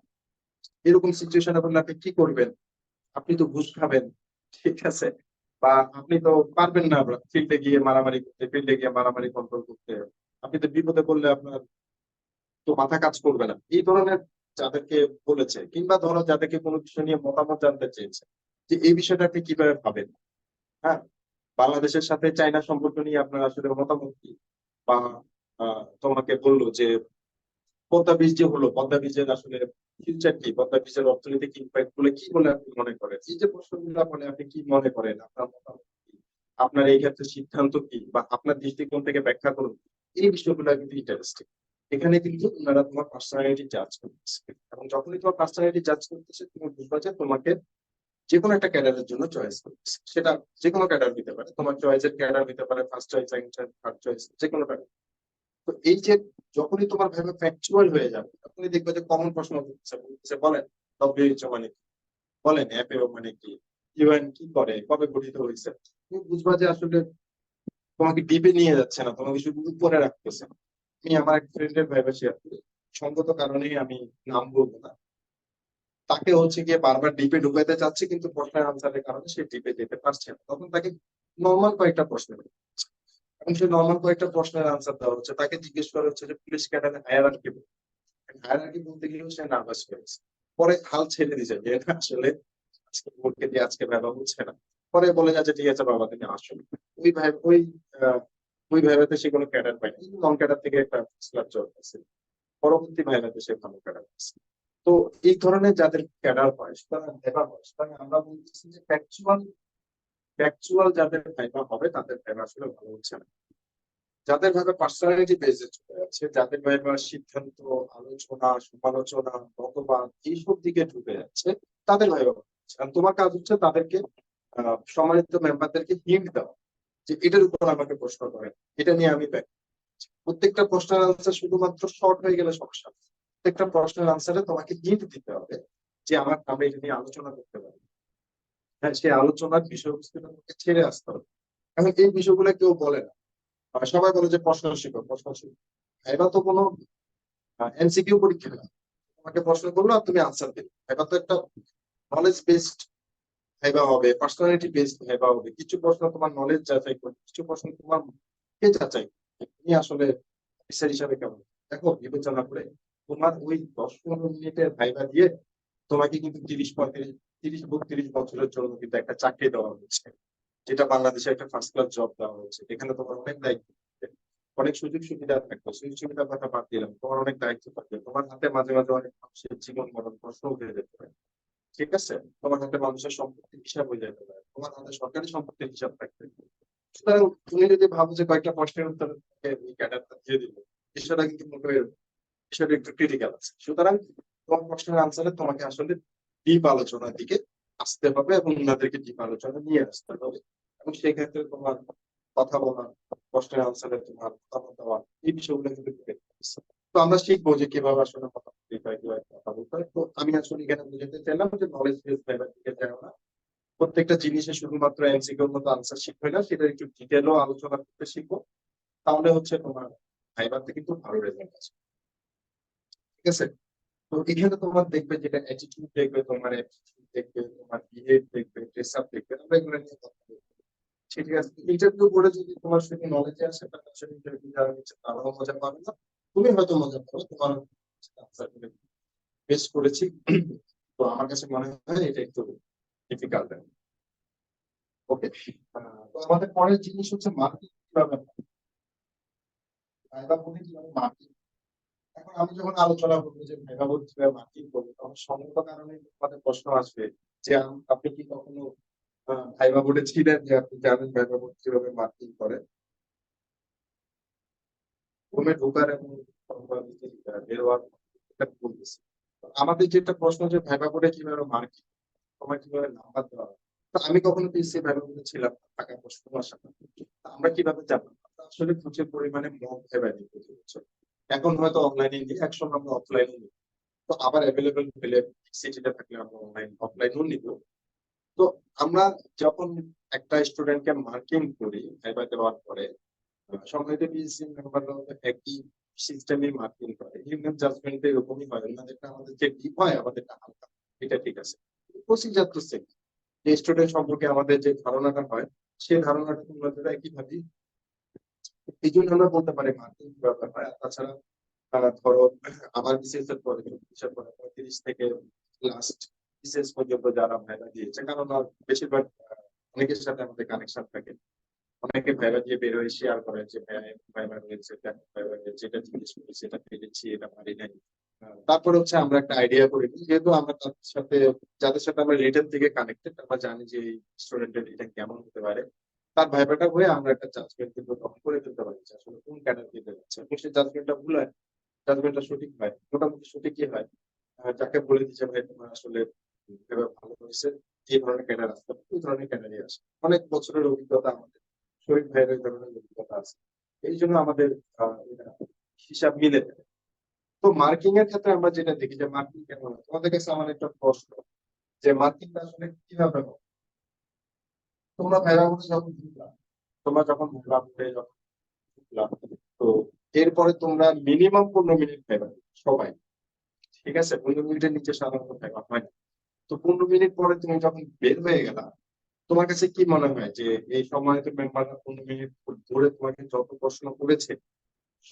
Speaker 2: এরকম সিচুয়েশনে বললে আপনি কি করবেন, আপনি তো ঘুষ খাবেন, ঠিক আছে, বা আপনি তো পারবেন না ফিল্ডে গিয়ে মারামারি করতে, ফিল্ডে গিয়ে মারামারি কন্ট্রোল করতে, আপনি তো বিপদে পড়লে আপনার তো মাথা কাজ করবে না, এই ধরনের যাদেরকে বলেছে, কিংবা ধরো যাদেরকে কোনো বিষয় নিয়ে মতামত জানতে চেয়েছে, যে এই বিষয়টা আপনি কিভাবে ভাবেন, হ্যাঁ, বাংলাদেশের সাথে চায়না সম্পর্ক নিয়ে আপনার আসলে মতামত কি, বা তোমাকে বললো যে পদ্মা ব্রিজ যে হলো, পদ্মা ব্রিজের আসলে ফিউচার কি, পদ্মা ব্রিজের অর্থনৈতিক ইম্প্যাক্ট গুলো কি বলে আপনি মনে করেন, এই যে প্রশ্নগুলো বলে আপনি কি মনে করেন, আপনার মতামত কি, আপনার এই ক্ষেত্রে সিদ্ধান্ত কি, বা আপনার দৃষ্টিকোণ থেকে ব্যাখ্যা করুন। এই বিষয়গুলো কিন্তু ইন্টারেস্টিং। এখানে কিন্তু ওনারা তোমার পার্সোনালিটি জাজ করতেছে, এবং যখনই তোমার পার্সোনালিটি জাজ করতেছে তুমি বুঝবা যে তোমাকে যে কোনো একটা ক্যাডারের জন্য চয়েস করতেছে। সেটা যে কোনো ক্যাডার হতে পারে, তোমার চয়েসের ক্যাডার হতে পারে, first choice, second choice, third choice, যে কোনোটা। তো এই যে যখনই তোমার ভেবে ফ্যাকচুয়াল হয়ে যাবে, তখনই দেখবে যে কমন প্রশ্ন বলতেছে বলেন ডব্লিউএইচও মানে কি, বলেন এফএও মানে কি, ইউএন কি করে, কবে গঠিত হয়েছে। তুমি বুঝবা যে আসলে তোমাকে ডিপে নিয়ে যাচ্ছে না, তোমাকে শুধু উপরে রাখতেছে। আমি আমার এক ফ্রেন্ডের ভাইবা শেয়ার করি, সঙ্গত কারণেই আমি নাম বলবো না, তাকে হচ্ছে গিয়ে বারবার ডিপে ঢুকাইতে চাচ্ছে কিন্তু প্রশ্নের আনসারের কারণে সে ডিপে যেতে পারছে না। তখন তাকে নর্মাল কয়েকটা প্রশ্ন করছে, এবং সে নর্মাল কয়েকটা প্রশ্নের আনসার দেওয়া হচ্ছে। তাকে জিজ্ঞেস করা হচ্ছে যে পুলিশ ক্যাডারে হায়ারার্কি, হায়ারার্কি বলতে গিয়েও সে নার্ভাস হয়েছে। পরে হাল ছেড়ে দিয়েছে যে এটা আসলে আজকে বোর্ডকে দিয়ে আজকে বাবা বুঝছে না। পরে বলে যাচ্ছে ঠিক আছে বাবা তুমি আসো। ওই ভাই আহ, ওই ভাইভাতে সে কোনো ক্যাডার পায়নি, নন ক্যাডার থেকে একটা স্ল্যাব জব আছে, পরবর্তী ভাইভাতে সে ভালো ক্যাডার আছে। তো এই ধরনের যাদের ক্যাডার হয়, সুতরাং ভাইবা হয়, সুতরাং আমরা বলতেছি যে ফ্যাকচুয়াল ফ্যাকচুয়াল যাদের ভাইবা হবে তাদের ভাইবা আসলে ভালো হচ্ছে না। যাদের ভাবে পার্সোনালিটি বেসে চলে যাচ্ছে, যাদের ভাবে সিদ্ধান্ত, আলোচনা, সমালোচনা, মতবাদ এইসব দিকে ঢুকে যাচ্ছে, তাদের ভাবে তোমার কাজ হচ্ছে তাদেরকে সম্মানিত মেম্বারদেরকে হিন্ট দেওয়া, যে এটার উপর আমাকে প্রশ্ন করেন, এটা নিয়ে আমি প্রত্যেকটা প্রশ্নের আনসার শুধুমাত্র শর্ট হয়ে গেলে সমস্যা। প্রত্যেকটা প্রশ্নের আনসারে তোমাকে হিন্ট দিতে হবে যে আমরা এটা নিয়ে আলোচনা করতে পারি। হ্যাঁ, সেই আলোচনার বিষয়বস্তুটা তোমাকে ছেড়ে আসতে হবে। এখন এই বিষয়গুলো কেউ বলে না। সবাই বলে যে প্রশ্ন শিখো, প্রশ্ন শিখো। এবার তো কোনো এমসিকিউ পরীক্ষা না, তোমাকে প্রশ্ন করলো আর তুমি আনসার দিবে। এবার তো একটা নলেজ বেসড ভাইবা হবে, পার্সোনালিটি বেসড ভাইবা হবে। কিছু প্রশ্ন তোমার নলেজ যাচাই করবে, কিছু প্রশ্ন তোমার কে যাচাই করবে, তুমি আসলে অফিসার হিসাবে কেমন। দেখো বিবেচনা করে তোমার ওই 10-15 মিনিটের ভাইবা দিয়ে তোমাকে কিন্তু 30-32 বছরের জন্য কিন্তু একটা চাকরি দেওয়া হচ্ছে, যেটা বাংলাদেশে একটা ফার্স্ট ক্লাস জব দেওয়া হচ্ছে। এখানে তোমার অনেক দায়িত্ব থাকবে, অনেক সুযোগ সুবিধা থাকবে। সুযোগ সুবিধার কথা বাদ দিলাম, তোমার অনেক দায়িত্ব থাকবে। তোমার হাতে মাঝে মাঝে অনেক মানুষের জীবন মরণ প্রশ্ন উঠে যেতে পারে, ঠিক আছে। তোমার হাতে মানুষের সম্পত্তির হিসাব হয়ে যেতে পারে, তোমার হাতে সরকারি সম্পত্তির হিসাব থাকবে। সুতরাং তুমি যদি ভাবো যে কয়েকটা প্রশ্নের উত্তর ক্যাডারটা দিয়ে দিবে, বিষয়টা কিন্তু মোটেই বিষয়টা একটু ক্রিটিক্যাল আছে। সুতরাং তোমার প্রশ্নের আনসারে তোমাকে আসলে ডিপ আলোচনার দিকে আসতে হবে এবং ওনাদেরকে ডিপ আলোচনা নিয়ে আসতে হবে এবং সেক্ষেত্রে তোমার কথা বলা, প্রশ্নের আনসারে তোমার মতামত দেওয়া, এই বিষয়গুলো কিন্তু debate করতেছে। তো আমরা শিখবো যে কিভাবে আসলে কথা বলতে হয়, কিভাবে কথা বলতে হয়। তো আমি আসলে এখানে বুঝাতে চাইলাম যে নলেজ বেস পেপার দিকে যাও না, প্রত্যেকটা জিনিসে শুধুমাত্র এমসিকিউর মতো আনসার শিখবে না, সেটা একটু ডিটেলও আলোচনা করতে শিখবো। তাহলে হচ্ছে তোমার ভাইভাতে কিন্তু ভালো রেজাল্ট আছে। ঠিক আছে? তো এখানে তোমার দেখবে যেটা অ্যাটিটিউড দেখবে, তোমার অ্যাটিটিউড দেখবে, তোমার বিহেভ দেখবে, ড্রেস আপ দেখবে, আমরা এগুলো নিয়ে কথা বলবো। ঠিক আছে? ইন্টারভিউ করে যদি তোমার শুধু নলেজে আসে তাহলে আসলে ইন্টারভিউ যারা নিচ্ছে তারাও মজা পাবে না, তুমি হয়তো মজা পাবে, তোমার আনসার বেস্ট করেছি। তো আমার কাছে মনে হয় এটা একটু ডিফিকাল্ট। ওকে, তো আমাদের পরের জিনিস হচ্ছে মার্কেটিং কিভাবে হয়। ভাইবা বলে কিভাবে মার্কেটিং। এখন আমি যখন আলোচনা করবো যে ভাইবা বলে কিভাবে মার্কেটিং করবো, তখন সম্মত কারণে আমাদের প্রশ্ন আসবে যে আপনি কি কখনো ভাইবা বোর্ডে ছিলেন, যে আপনি জানেন ভাইবা বোর্ড কিভাবে মার্কেটিং করে। রুমে ঢোকার এবং বের হওয়ার এটা বলতেছি। তো আমাদের যেটা প্রশ্ন যে ভাইবা বোর্ডে কিভাবে মার্কেটিং, তোমার কিভাবে নাম্বার দেওয়া হয়। তো আমি কখনো পিএসসি ভাইবা বোর্ডে ছিলাম না, টাকা প্রশ্ন আসা না। তো আমরা কিভাবে জানলাম, আমরা আসলে প্রচুর পরিমাণে মক ভাইবা দিই প্রতি বছর। এখন হয়তো অনলাইনে নিই, একসময় আমরা অফলাইনে নিই। তো আবার অ্যাভেলেবেল পেলে সিটিতে থাকলে আমরা অফলাইনও নিব। তো আমরা যখন একটা স্টুডেন্টকে মার্কিং করি ভাইবা দেওয়ার পরে, সম্মানিত পিএসসি মেম্বাররা একই সিস্টেমে মার্কিং করে, হিউম্যান জাজমেন্ট এরকমই হয়, ওনাদেরটা আমাদের যে ডিপ হয় আমাদেরটা হালকা, এটা ঠিক আছে। প্রসিজার তো সেম, যে স্টুডেন্ট সম্পর্কে আমাদের যে ধারণাটা হয় সেই ধারণাটা ওনাদের একইভাবে। এই জন্য আমরা বলতে পারি মার্কিং ব্যাপার হয়। আর তাছাড়া ধরো আমার বিসিএস এর পরে 35 থেকে লাস্ট বিসিএস পর্যন্ত যারা ভাইবা দিয়েছে, কারণ বেশিরভাগ অনেকের সাথে আমাদের কানেকশন থাকে, অনেকে ভাইবা দিয়ে বের হয়ে শেয়ার করে যে ভাইবা হয়েছে, ভাইবা হয়েছে, এটা জিজ্ঞেস করেছি, এটা পেরেছি, এটা পারি নাই। তারপরে হচ্ছে আমরা একটা আইডিয়া করে নিই, যেহেতু আমরা তাদের সাথে, যাদের সাথে আমরা রিটেন থেকে কানেক্টেড, আমরা জানি যে এই স্টুডেন্টের রিটেন কেমন হতে পারে। তার ভাইবাটা হয়ে আমরা একটা জাজমেন্ট কিন্তু তখন করে ফেলতে পারি যে আসলে কোন ক্যাডার দিতে যাচ্ছে, এবং সেই জাজমেন্টটা ভুল হয়, জাজমেন্টটা সঠিক হয়, মোটামুটি সঠিকই হয়। যাকে বলে দিচ্ছে ভাই তোমার আসলে এভাবে ভালো হয়েছে, এই ধরনের ক্যাডার আসতে হবে, এই ধরনের ক্যাডারই আসে। অনেক বছরের অভিজ্ঞতা আমাদের শহীদ ভাইয়ের এই ধরনের অভিজ্ঞতা আছে, এই জন্য আমাদের এটা হিসাব মিলে যায়। তো মার্কিং এর ক্ষেত্রে আমরা যেটা দেখি যে মার্কিং কেন হয়, তোমাদের কাছে আমার একটা প্রশ্ন, যে মার্কিংটা আসলে কিভাবে হয়। তোমরা ভাইবা বলে যখন ঢুকলা, তোমরা যখন ভাইবা বলে যখন ঢুকলা, তো এরপরে তোমরা মিনিমাম 15 মিনিট ভাইবা সবাই। ঠিক আছে, 15 মিনিটের নিচে সাধারণত ভাইবা হয় না। তো 15 মিনিট পরে তুমি যখন বের হয়ে গেলা, তোমার কাছে কি মনে হয় যে এই সম্মানিত মেম্বাররা 15 মিনিট ধরে তোমাকে যত প্রশ্ন করেছে,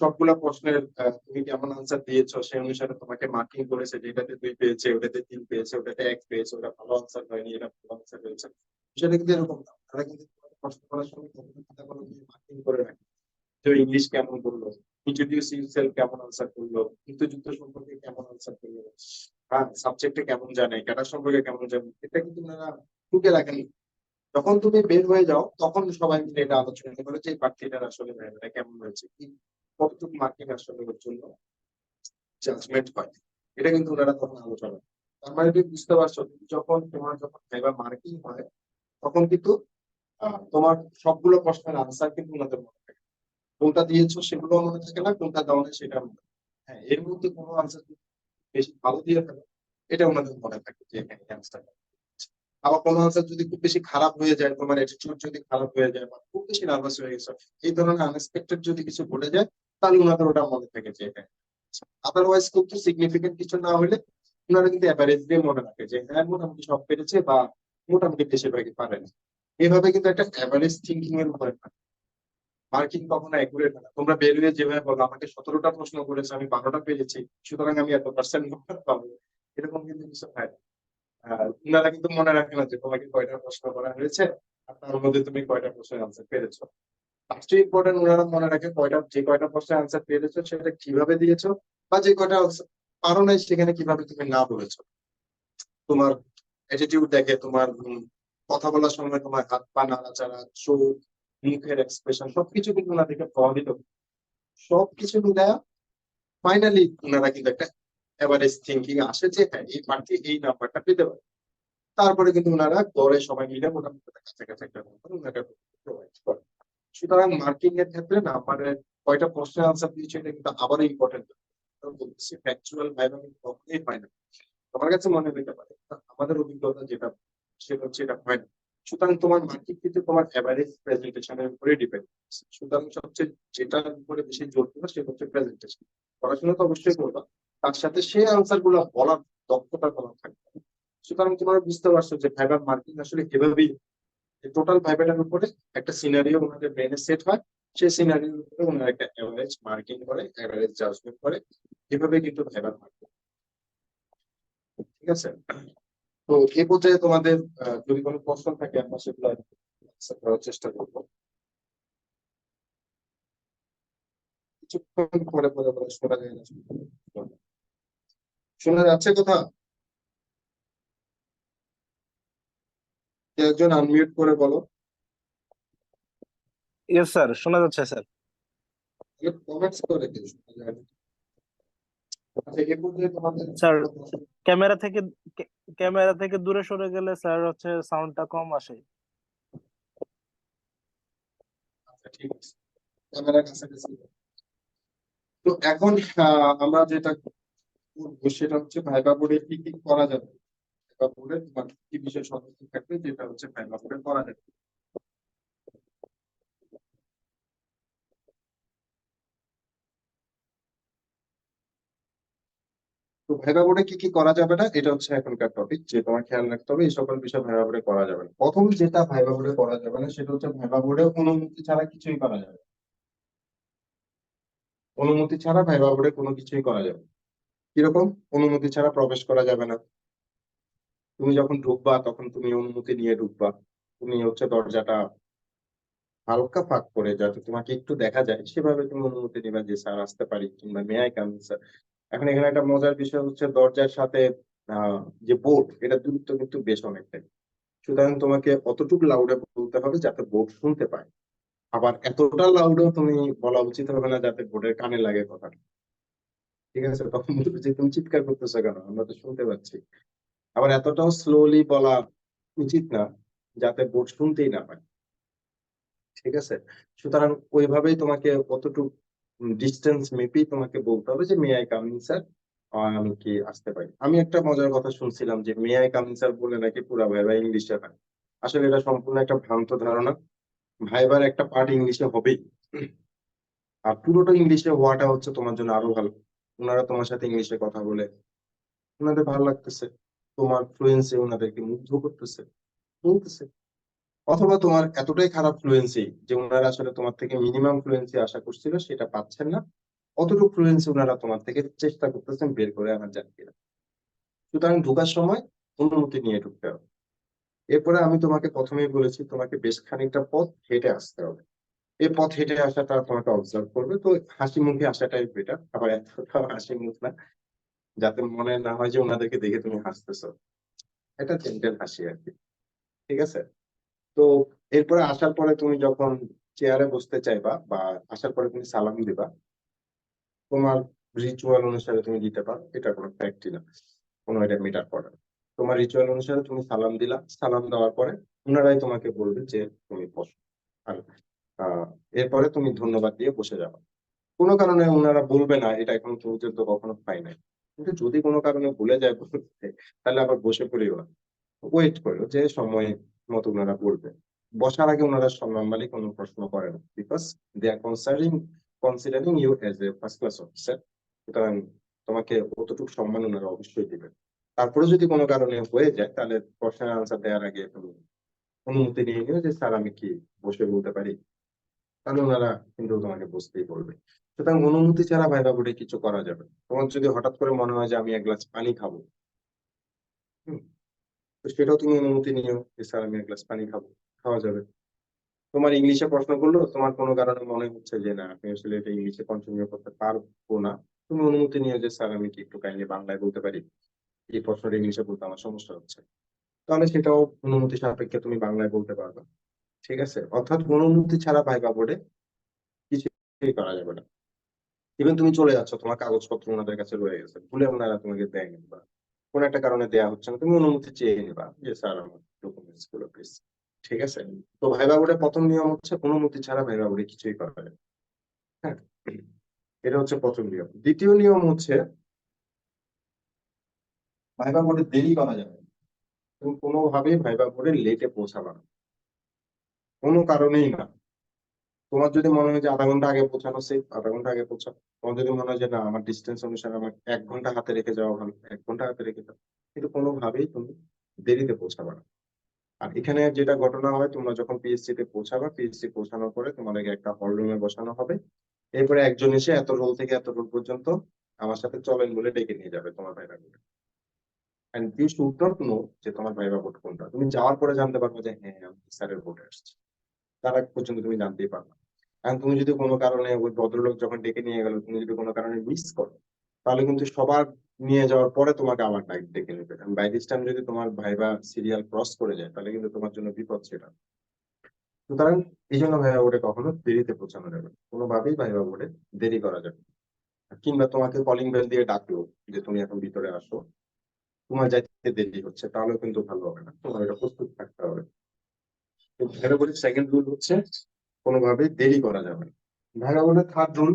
Speaker 2: সবগুলা প্রশ্নের তুমি কেমন আনসার দিয়েছো সেই অনুসারে তোমাকে মার্কিং করেছে, যে এটাতে 2 পেয়েছে, ওটাতে 3 পেয়েছে, ওটাতে 1 পেয়েছে, ওটা ভালো আনসার হয়নি, এটা ভালো আনসার হয়েছে। বিষয়টা কিন্তু এরকম না, তারা কিন্তু তোমাকে প্রশ্ন করার সময় মার্কিং করে রাখে। তো ইংলিশ কেমন বললো, ইন্ট্রোডিউস ইউরসেলফ কেমন আনসার করলো, যুদ্ধ সম্পর্কে কেমন আনসার করলো, হ্যাঁ সাবজেক্টে কেমন জানে, ক্যাডার সম্পর্কে কেমন জানে, এটা কিন্তু ওনারা টুকে রাখেনি। যখন তুমি বের হয়ে যাও তখন সবাই মিলে এটা আলোচনা করে যে এই প্রার্থীটার আসলে এটা কেমন হয়েছে, কি কতটুকু মার্কিং আসলে ওর জন্য জাজমেন্ট হয়, এটা কিন্তু ওনারা তখন আলোচনা করে। তার মানে তুমি বুঝতে পারছো, যখন ভাইবা মার্কিং হয় তখন কিন্তু তোমার সবগুলো প্রশ্নের আনসার কিন্তু ওনাদের মনে থাকে, কোনটা দিয়েছো সেগুলো মনে থাকে না, কোনটা দেওয়া নেই সেটা মনে থাকে। হ্যাঁ, এর মধ্যে কোনো আনসার বেশি ভালো দিয়ে ফেলো, এটা ওনাদের মনে থাকে যে হ্যাঁ অ্যান্সার। আবার কোনো আনসার যদি খুব বেশি খারাপ হয়ে যায়, তোমার অ্যাটিটিউড যদি খারাপ হয়ে যায় বা খুব বেশি নার্ভাস হয়ে গেছে, এই ধরনের আনএক্সপেক্টেড যদি কিছু বলে যায়, তাহলে ওনাদের ওটা মনে থাকে যে হ্যাঁ। আদারওয়াইজ কিন্তু সিগনিফিকেন্ট কিছু না হলে ওনারা কিন্তু অ্যাভারেজ দিয়ে মনে রাখে যে হ্যাঁ মোটামুটি সব পেরেছে বা মোটামুটি বেশিরভাগই পারেন। এইভাবে কিন্তু একটা অ্যাভারেজ থিঙ্কিং এর উপরে থাকে। মার্কিং কখনো অ্যাকুরেট না। তোমরা বের হয়ে যেভাবে বলো আমাকে 17টা প্রশ্ন করেছে, আমি 12টা পেয়েছি, সুতরাং আমি এত পার্সেন্ট পাবো, এরকম কিন্তু কিছু হয় না। উনারা কিন্তু মনে রাখে না যে তোমাকে কয়টা প্রশ্ন করা হয়েছে আর তার মধ্যে তুমি কয়টা প্রশ্নের আনসার পেরেছো। সবচেয়ে ইম্পর্টেন্ট, ওনারা মনে রাখে যে কয়টা প্রশ্নের আনসার পেরেছো সেটা কিভাবে দিয়েছো, বা যে কয়টা পারো নাই সেখানে কিভাবে তুমি না বলেছো। তোমার অ্যাটিটিউড দেখে, তোমার কথা বলার সময় তোমার হাত পা নাড়াচাড়া, চোখ, মুখের এক্সপ্রেশন সবকিছু কিন্তু ওনাদেরকে প্রভাবিত করে। সবকিছু মিলায় ফাইনালি ওনারা কিন্তু একটা এভারেজ থিঙ্কিং আসে যে হ্যাঁ এই প্রার্থী এই নাম্বারটা পেতে পারে। তারপরে কিন্তু ওনারা দরে সবাই মিলে মোটামুটি কাছাকাছি একটা নাম্বার ওনাকে প্রোভাইড করে। সুতরাং মার্কিং এর ক্ষেত্রে নাম্বারের কয়টা প্রশ্নের আনসার দিয়েছে এটা কিন্তু আবারও ইম্পর্টেন্ট। বলতেছি ফ্যাকচুয়াল ভাইবা কখনোই হয় না। তোমার কাছে মনে হতে পারে আমাদের অভিজ্ঞতা যেটা সেটা হচ্ছে এটা হয় না। সুতরাং তোমার মার্কিং কিন্তু তোমার এভারেজ প্রেজেন্টেশনের উপরে ডিপেন্ড করছে। সুতরাং সবচেয়ে যেটার উপরে বেশি জোর দেবে সেটা হচ্ছে প্রেজেন্টেশন। পড়াশোনা তো অবশ্যই করবা, তার সাথে সেই আনসার গুলো বলার দক্ষতা তোমার থাকবে। সুতরাং তোমরা বুঝতে পারছো যে ভাইবার মার্কিং আসলে এভাবেই টোটাল ভাইবাটার উপরে একটা সিনারিও ওনাদের ব্রেনে সেট হয়, সেই সিনারিওর উপরে ওনারা একটা এভারেজ মার্কিং করে, এভারেজ জাজমেন্ট করে, এভাবে কিন্তু ভাইবার মার্কিং। ঠিক আছে, তো এই পর্যায়ে তোমাদের যদি কোনো প্রশ্ন থাকে আমরা সেগুলো answer করার চেষ্টা করবো। কিছুক্ষণ পরে পরে পরে শোনা যায় না, শোনা যাচ্ছে কথা? কেউ একজন আনমিউট করে বলো।
Speaker 3: ইয়েস স্যার, শোনা যাচ্ছে স্যার।
Speaker 2: কমেন্টস করে কেউ শোনা যায় না। আচ্ছা এই পর্যায়ে তোমাদের
Speaker 3: স্যার
Speaker 2: কোনো প্রশ্ন?
Speaker 3: ক্যামেরা থেকে ক্যামেরা থেকে দূরে সরে গেলে স্যার হচ্ছে সাউন্ডটা কম আসে।
Speaker 2: আচ্ছা ঠিক আছে, ক্যামেরার কাছাকাছি। তো এখন আমরা যেটা করবো সেটা হচ্ছে ভাইবা বোর্ডে কি কি করা যাবে, ভাইবা বোর্ডে তোমার কি বিষয় সতর্ক থাকবে যেটা হচ্ছে ভাইবা বোর্ডে করা যাবে। তো ভাইবা বোর্ডে কি কি করা যাবে না এটা হচ্ছে এখনকার টপিক, যে তোমার খেয়াল রাখতে হবে এই সকল বিষয় ভাইবা বোর্ডে করা যাবে না। প্রথম যেটা ভাইবা বোর্ডে করা যাবে না সেটা হচ্ছে ভাইবা বোর্ডে অনুমতি ছাড়া কিছুই করা যাবে না। অনুমতি ছাড়া ভাইবা বোর্ডে কোনো কিছুই করা যাবে না। কিরকম অনুমতি ছাড়া প্রবেশ করা যাবে না? তুমি যখন ঢুকবা তখন তুমি অনুমতি নিয়ে ঢুকবা। তুমি হচ্ছে দরজাটা হালকা ফাঁক করে যাতে তোমাকে একটু দেখা যায় সেভাবে তুমি অনুমতি নিবা যে স্যার আসতে পারি কিংবা মে আই কাম স্যার। এখন এখানে একটা মজার বিষয় হচ্ছে দরজার সাথে আহ যে বোর্ড এটা দূরত্ব কিন্তু বেশ অনেকটাই। সুতরাং তোমাকে অতটুকু লাউডে বলতে হবে যাতে বোর্ড শুনতে পায়। আবার এতটা লাউডেও তুমি বলা উচিত হবে না যাতে বোর্ডের কানে লাগে কথাটা। ঠিক আছে, তখন বলবে যে তুমি চিৎকার করতেছো কেন, আমরা তো শুনতে পাচ্ছি। আবার এতটাও স্লোলি বলা উচিত না যাতে বোর্ড শুনতেই না পায়। ঠিক আছে, সুতরাং ওইভাবেই তোমাকে কতটুকু ডিস্টেন্স মেপেই তোমাকে বলতে হবে যে may I come in sir, আমি কি আসতে পারি। আমি একটা মজার কথা শুনছিলাম যে may I come in sir বলে নাকি পুরা ভাইবা ইংলিশে হয়। আসলে এটা সম্পূর্ণ একটা ভ্রান্ত ধারণা। ভাইবার একটা পার্ট ইংলিশে হবেই, আর পুরোটা ইংলিশে হওয়াটা হচ্ছে তোমার জন্য আরো ভালো। ওনারা তোমার সাথে ইংলিশে কথা বলে ওনাদের ভালো লাগতেছে, তোমার ফ্লুয়েন্সি ওনাদেরকে মুগ্ধ করতেছে, বলতেছে। অথবা তোমার এতটাই খারাপ ফ্লুয়েন্সি যে ওনারা আসলে তোমার থেকে মিনিমাম ফ্লুয়েন্সি আশা করছিল সেটা পাচ্ছেন না, অতটুকু ফ্লুয়েন্সি ওনারা তোমার থেকে চেষ্টা করতেছেন বের করে আনার জায়গা। সুতরাং ঢোকার সময় অনুমতি নিয়ে ঢুকতে হবে। এরপরে আমি তোমাকে প্রথমেই বলেছি তোমাকে বেশ খানিকটা পথ হেঁটে আসতে হবে। এই পথ হেঁটে আসাটা তোমাকে অবজার্ভ করবে, তো হাসি মুখে আসাটাই বেটার, আবার এতটাও হাসি মুখ না যাতে মনে না হয় যে ওনাদেরকে দেখে তুমি হাসতেছো। এটা জেন্টেল হাসি আর কি। ঠিক আছে, তো এরপরে আসার পরে তুমি যখন চেয়ারে বসতে চাইবা বা আসার পরে তুমি সালাম দিবা, তোমার রিচুয়াল অনুসারে তুমি দিতে পারো, এটা কোনো ফ্যাক্টই না, কোনো এটা মেটার করে না। তোমার রিচুয়াল অনুসারে তুমি সালাম দিলা, সালাম দেওয়ার পরে ওনারাই তোমাকে বলবে যে তুমি বসো। আর আহ এরপরে তুমি ধন্যবাদ দিয়ে বসে যাবে। কোনো কারণে ওনারা বলবে না এটা এখন পর্যন্ত কখনো পাই নাই, কিন্তু যদি কোনো কারণে ভুলে যায় বলতে তাহলে আবার বসে পড়িও না, ওয়েট করো যে সময় মতো ওনারা বলবে। বসার আগে ওনারা নর্মালি কোনো প্রশ্ন করে না, because they are considering you as a first class officer. সুতরাং তোমাকে অতটুকু সম্মান ওনারা অবশ্যই দিবেন। তারপরে যদি কোনো কারণে হয়ে যায় তাহলে প্রশ্নের আনসার দেওয়ার আগে তুমি অনুমতি নিয়ে নিও যে স্যার আমি কি বসে বলতে পারি, তাহলে ওনারা কিন্তু তোমাকে বুঝতেই বলবে। সুতরাং অনুমতি ছাড়া ভাইবা বোর্ডে কিছু করা যাবে না। তোমার যদি হঠাৎ করে মনে হয় যে আমি এক গ্লাস পানি খাবো, হুম, তো সেটাও তুমি অনুমতি নিও যে স্যার আমি এক গ্লাস পানি খাবো, খাওয়া যাবে। তোমার ইংলিশে প্রশ্ন করলো, তোমার কোনো কারণে মনে হচ্ছে যে না আপনি আসলে এটা ইংলিশে কন্টিনিউ করতে পারবো না, তুমি অনুমতি নিও যে স্যার আমি কি একটু কাইন্ডলি বাংলায় বলতে পারি, এই প্রশ্নটা ইংলিশে বলতে আমার সমস্যা হচ্ছে, তাহলে সেটাও অনুমতি সাপেক্ষে তুমি বাংলায় বলতে পারবে। ঠিক আছে, অর্থাৎ অনুমতি ছাড়া ভাইবা বোর্ডে কিছুই করা যাবে না। ইভেন তুমি চলে যাচ্ছ, তোমার কাগজপত্র ওনাদের কাছে রয়ে গেছে, ভুলে ওনারা তোমাকে দেয়নি বা কোন একটা কারণে দেয়া হচ্ছে না, তুমি অনুমতি চেয়ে নিবা যে স্যার আমার ডকুমেন্টস গুলো প্লিজ। ঠিক আছে? তো ভাইবা বোর্ডের প্রথম নিয়ম হচ্ছে অনুমতি ছাড়া ভাইবা বোর্ডে কিছুই করা যাবে না। হ্যাঁ, এটা হচ্ছে প্রথম নিয়ম। দ্বিতীয় নিয়ম হচ্ছে ভাইবা বোর্ডে দেরি করা যাবে না। তুমি কোনোভাবেই ভাইবা বোর্ডে লেটে পৌঁছাবা না, কোনো কারণেই না। তোমার যদি মনে হয় যে আধা ঘন্টা আগে পৌঁছানো সেফ, আধা ঘন্টা আগে পৌঁছাও। তোমার যদি মনে হয় যে না আমার ডিস্টেন্স অনুসারে আমার 1 ঘন্টা হাতে রেখে যাওয়া ভালো, 1 ঘন্টা হাতে রেখে যাও, কিন্তু কোনোভাবেই তুমি দেরিতে পৌঁছাবা না। আর এখানে যেটা ঘটনা হয়, তোমরা যখন পিএসসি তে পৌঁছাবা, পিএসসি পৌঁছানোর পরে তোমাদেরকে একটা হল রুমে বসানো হবে। এরপরে একজন এসে এত রোল থেকে এত রোল পর্যন্ত আমার সাথে চলেন বলে ডেকে নিয়ে যাবে তোমার ভাইবা বোর্ডে। And you should not know যে তোমার ভাইবা বোর্ড কোনটা। তুমি যাওয়ার পরে জানতে পারবে যে হ্যাঁ আমি স্যারের বোর্ডে আসছি, তার আগ পর্যন্ত তুমি জানতেই পারবে না। কারণ তুমি যদি কোনো কারণে ওই ভদ্রলোক যখন ডেকে নিয়ে গেল, তুমি যদি কোনো কারণে মিস করো, তাহলে কিন্তু সবার নিয়ে যাওয়ার পরে তোমাকে আবার ডাক ডেকে নেবে। বাই দিস টাইম যদি তোমার ভাইবা সিরিয়াল ক্রস করে যায়, তাহলে কিন্তু তোমার জন্য বিপদ সেটা। সুতরাং এই জন্য ভাইবা বোর্ডে কখনো দেরিতে পৌঁছানো যাবে না, কোনোভাবেই ভাইবা বোর্ডে দেরি করা যাবে না। কিংবা তোমাকে কলিং বেল দিয়ে ডাকলো যে তুমি এখন ভিতরে আসো, তোমার যাইতে দেরি হচ্ছে, তাহলেও কিন্তু ভালো হবে না, তোমার এটা প্রস্তুত থাকতে হবে। তো ভাইবা বোর্ডের সেকেন্ড রুল হচ্ছে কোনোভাবেই দেরি করা যাবে না। ভাইবা বোর্ডের থার্ড রুল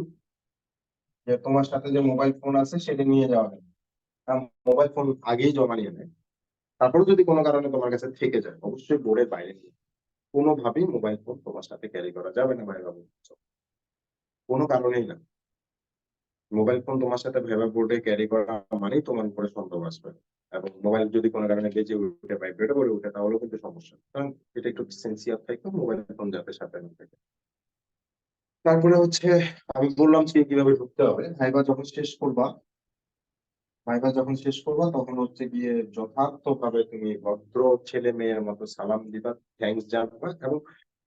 Speaker 2: যে তোমার সাথে যে মোবাইল ফোন আছে সেটা নিয়ে যাওয়া হবে না। মোবাইল ফোন আগেই জমা নিয়ে নেয়। তারপরে যদি কোনো কারণে তোমার কাছে থেকে যায়, অবশ্যই বোর্ডের বাইরে নিয়ে, কোনোভাবেই মোবাইল ফোন তোমার সাথে ক্যারি করা যাবে না ভাইবা বোর্ড, কোনো কারণেই না। মোবাইল ফোন তোমার সাথে ভাইবা বোর্ডে ক্যারি করা মানেই তোমার উপরে সন্দেহ আসবে। এবং মোবাইল যদি কোনো কারণে বেজে উঠে ভাইব্রেট করে উঠে, তাহলেও কিন্তু সমস্যা। কারণ এটা একটু সেন্সিয়ার থাকে, মোবাইল ফোন যাতে সাথে না থাকে। তারপরে হচ্ছে আমি বললাম যে কিভাবে ঢুকতে হবে। ভাইবা যখন শেষ করবা তখন হচ্ছে গিয়ে যথার্থভাবে তুমি ভদ্র ছেলে মেয়ের মতো সালাম দিবা, থ্যাঙ্কস জানাবা। এবং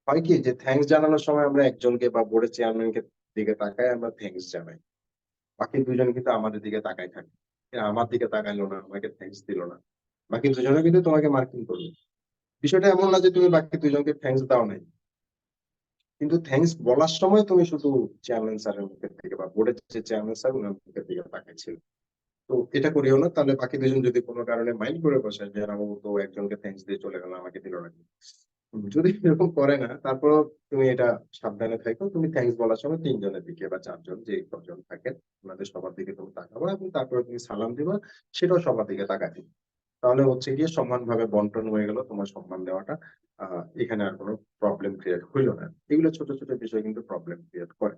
Speaker 2: হয় কি যে থ্যাঙ্কস জানানোর সময় আমরা একজনকে বা বোর্ডের চেয়ারম্যানকে দিকে তাকাই, আমরা থ্যাঙ্কস জানাই, বাকি দুজন কিন্তু আমাদের দিকে তাকাই থাকে। আমার দিকে তাকাইলো না, আমাকে থ্যাঙ্কস দিল না, বাকি দুজনে কিন্তু তোমাকে মার্কিং করবে। বিষয়টা এমন না যে তুমি বাকি দুজনকে থ্যাঙ্কস দাও নাই, কিন্তু থ্যাঙ্কস বলার সময় তুমি শুধু চেয়ারম্যান স্যারের মুখের দিকে বা বোর্ডের যে চেয়ারম্যান স্যার ওনার মুখের দিকে তাকাইছিল। তো এটা করিও না, তাহলে বাকি দুজন যদি কোনো কারণে মাইন্ড করে বসে যে রামু তো একজনকে থ্যাঙ্কস দিয়ে চলে গেল, আমাকে দিল না, যদি এরকম করে না, তারপর তুমি এটা সাবধানে থাকো। তুমি থ্যাঙ্কস বলার সময় তিনজনের দিকে বা চারজন যে কজন থাকেন ওনাদের সবার দিকে তুমি তাকাবা, এবং তারপরে তুমি সালাম দিবা, সেটাও সবার দিকে তাকাই দিবে। তাহলে হচ্ছে গিয়ে সমান ভাবে বন্টন হয়ে গেল তোমার সম্মান দেওয়াটা। এখানে আর কোনো প্রবলেম ক্রিয়েট হইলো না। এগুলো ছোট ছোট বিষয় কিন্তু প্রবলেম ক্রিয়েট করে।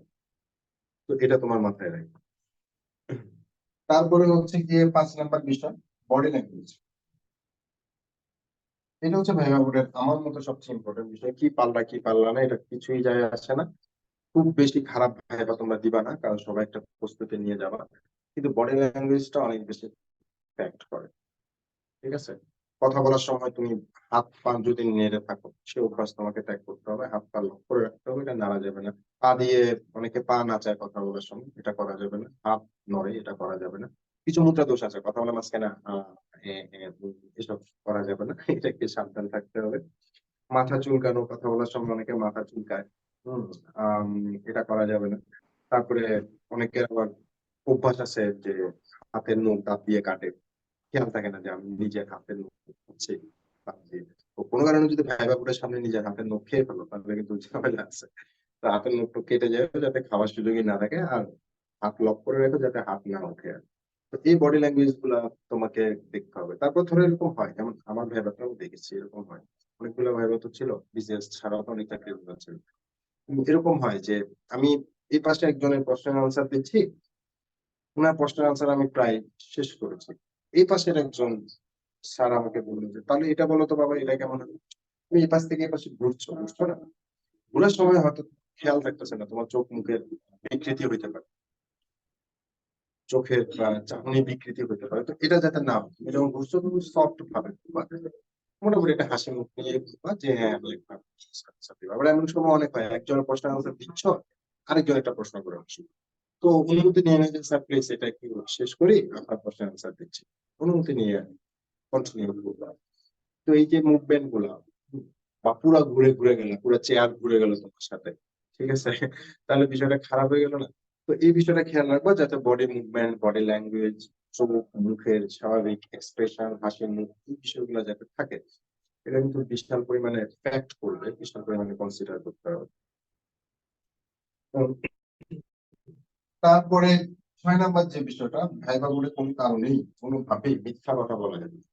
Speaker 2: তো এটা তোমার মাথায় রাখবে। তারপরে হচ্ছে গিয়ে 5 নাম্বার বিষয়, বডি ল্যাঙ্গুয়েজ। এটা হচ্ছে ভাইবা বোর্ডের আমার মতো সবচেয়ে ইম্পর্টেন্ট বিষয়। কি পারলা কি পারলা না এটা কিছুই যায় আসে না। খুব বেশি খারাপ ভাইবা তোমরা দিবা না, কারণ সবাই একটা প্রস্তুতি নিয়ে যাবা, কিন্তু বডি ল্যাঙ্গুয়েজটা অনেক বেশি ইম্প্যাক্ট করে। ঠিক আছে? কথা বলার সময় তুমি হাত পা যদি নেড়ে থাকো, সে অভ্যাস তোমাকে ত্যাগ করতে হবে। হাত পা লক করে রাখতে হবে, এটা নাড়া যাবে না। পা দিয়ে অনেকে পা নাচায় কথা বলার সময়, এটা করা যাবে না। হাত নড়ে, এটা করা যাবে না। কিছু মুদ্রা দোষ আছে, কথা বলার মাঝখানে এসব করা যাবে না। এটাকে সাবধান থাকতে হবে। মাথা চুলকানো, কথা বলার সময় অনেকে মাথা চুলকায়, হম আম, এটা করা যাবে না। তারপরে অনেকের আবার অভ্যাস আছে যে হাতের নখ দাঁত দিয়ে কাটে, খেয়াল থাকে না যে আমি নিজের হাতের নখ হচ্ছে দাঁত দিয়ে। তো কোনো কারণে যদি ভাইবা বোর্ডের সামনে নিজের হাতের নখ খেয়ে ফেলো, তাহলে কিন্তু ঝামেলা আছে। তো হাতের নখটা কেটে যায় যাতে খাওয়ার সুযোগই না থাকে, আর হাত লক করে রেখো যাতে হাত না ওঠে আর। তো এই বডি ল্যাঙ্গুয়েজ গুলা তোমাকে দেখতে হবে। তারপর ধরো এরকম হয়, যেমন আমার ভাইবাটাও দেখেছি এরকম হয়, অনেকগুলো ভাইবা তো ছিল, বিসিএস ছাড়াও তো অনেক চাকরি ছিল। এরকম হয় যে আমি এই পাশে একজনের প্রশ্নের আনসার দিচ্ছি, ওনার প্রশ্নের আনসার আমি প্রায় শেষ করেছি, এই পাশের একজন স্যার আমাকে বললো যে তাহলে এটা বলো তো বাবা, এটা কেমন হবে। তুমি এই পাশ থেকে এই পাশে ঘুরছো, বুঝছো না, ঘুরার সময় হয়তো খেয়াল রাখতেছে না, তোমার চোখ মুখের বিকৃতি হইতে পারে, চোখের চাহনি বিকৃতি হতে পারে। তো এটা যাতে না হয়, তুমি যখন ঘুরছো তুমি সফট ভাবে ঘুরবা। মোটামুটি একটা হাসি মুখ নিয়ে ঘুরবা যে হ্যাঁ আমি একটা answer দিবো। আবার এমন সময় অনেক হয় একজনের প্রশ্ন আনসার দিচ্ছ, আরেকজন একটা প্রশ্ন করে আসলো, তো অনুমতি নিয়ে নেয় যে স্যার প্লিজ এটা একটু শেষ করি, আপনার প্রশ্নের আনসার দিচ্ছি, অনুমতি নিয়ে কন্টিনিউ করবা। তো এই যে মুভমেন্ট গুলা, বা পুরা ঘুরে ঘুরে গেল, পুরো চেয়ার ঘুরে গেল তোমার সাথে, ঠিক আছে, তাহলে বিষয়টা খারাপ হয়ে গেল না। তো এই বিষয়টা খেয়াল রাখবা যাতে বডি মুভমেন্ট, বডি ল্যাঙ্গুয়েজ, চোখ, মুখের স্বাভাবিক এক্সপ্রেশন, হাসি মুখ, এই বিষয়গুলো যাতে থাকে, এটা কিন্তু বিশাল পরিমাণে ফ্যাক্ট করবে, বিশাল পরিমাণে কনসিডার করতে হবে। উম, তারপরে 6 নাম্বার যে বিষয়টা, ভাইবা বোর্ডে কোনো কারণেই কোনোভাবেই মিথ্যা কথা বলা যাবে না।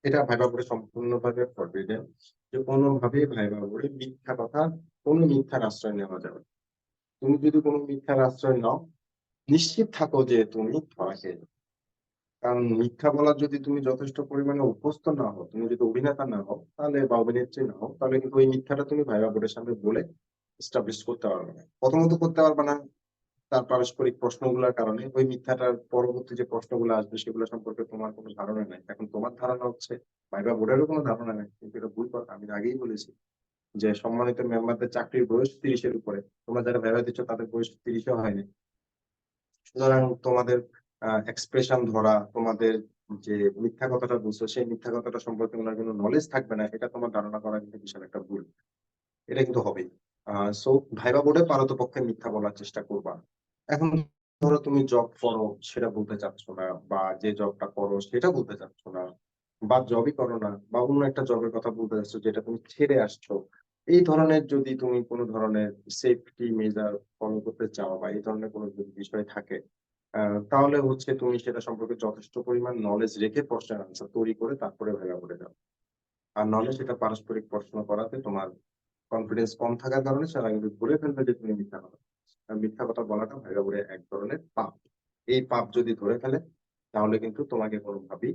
Speaker 2: এটা ভাইবা বোর্ডে সম্পূর্ণভাবে ফরবিডেন, যে কোনোভাবেই ভাইবা বোর্ডে মিথ্যা কথা, কোনো মিথ্যার আশ্রয় নেওয়া যাবে না। তুমি যদি কোনো মিথ্যার আশ্রয় নাও, নিশ্চিত থাকো যে তুমি ধরা খেয়ে যাবে। কারণ মিথ্যা বলার যদি তুমি যথেষ্ট পরিমাণে অভ্যস্ত না হও, তুমি যদি অভিনেতা না হও তাহলে, বা অভিনেত্রী না হও, তাহলে কিন্তু ওই মিথ্যাটা তুমি ভাইবা বোর্ডের সামনে বলে এস্টাবলিশ করতে পারবে না। প্রথমত করতে পারবে না তার পারস্পরিক প্রশ্নগুলোর কারণে, ওই মিথ্যাটার পরবর্তী যে প্রশ্নগুলো আসবে সেগুলো সম্পর্কে তোমার কোনো ধারণা নাই। এখন তোমার ধারণা হচ্ছে, ভাইবা বোর্ডেরও কোনো ধারণা নাই, কিন্তু এটা ভুল কথা। আমি আগেই বলেছি যে সম্মানিত মেম্বারদের চাকরির বয়স 30-এর উপরে, তোমরা যারা ভাইবা দিচ্ছ তাদের বয়স 30ও হয়নি। সুতরাং তোমাদের এক্সপ্রেশন ধরা, তোমাদের যে মিথ্যা কথাটা বলছো সেই মিথ্যা কথাটা সম্পর্কে ওনার কোনো নলেজ থাকবে না, এটা তোমার ধারণা করা কিন্তু বিশাল একটা ভুল। এটা কিন্তু হবেই। সো ভাইবা বোর্ডে পারতপক্ষে মিথ্যা বলার চেষ্টা করবা। এখন ধরো তুমি জব করো সেটা বলতে চাচ্ছ না, বা যে জবটা করো সেটা বলতে চাচ্ছ না, বা জবই করো না, বা অন্য একটা জবের কথা বলতে চাচ্ছ যেটা তুমি ছেড়ে আসছো, এই ধরনের যদি তুমি কোনো ধরনের সেফটি মেজার ফলো করতে চাও, বা এই ধরনের কোনো যদি বিষয় থাকে, তাহলে হচ্ছে তুমি সেটা সম্পর্কে যথেষ্ট পরিমাণ নলেজ রেখে প্রশ্নের আনসার তৈরি করে তারপরে ভাইবা বোর্ডে যাও। আর নলে সেটা পারস্পরিক প্রশ্ন করাতে তোমার কনফিডেন্স কম থাকার কারণে সেটা কিন্তু ধরে ফেলবে যে তুমি মিথ্যা কথা। আর মিথ্যা কথা বলাটা ভাইবা বোর্ডে এক ধরনের পাপ। এই পাপ যদি ধরে ফেলে তাহলে কিন্তু তোমাকে কোনোভাবেই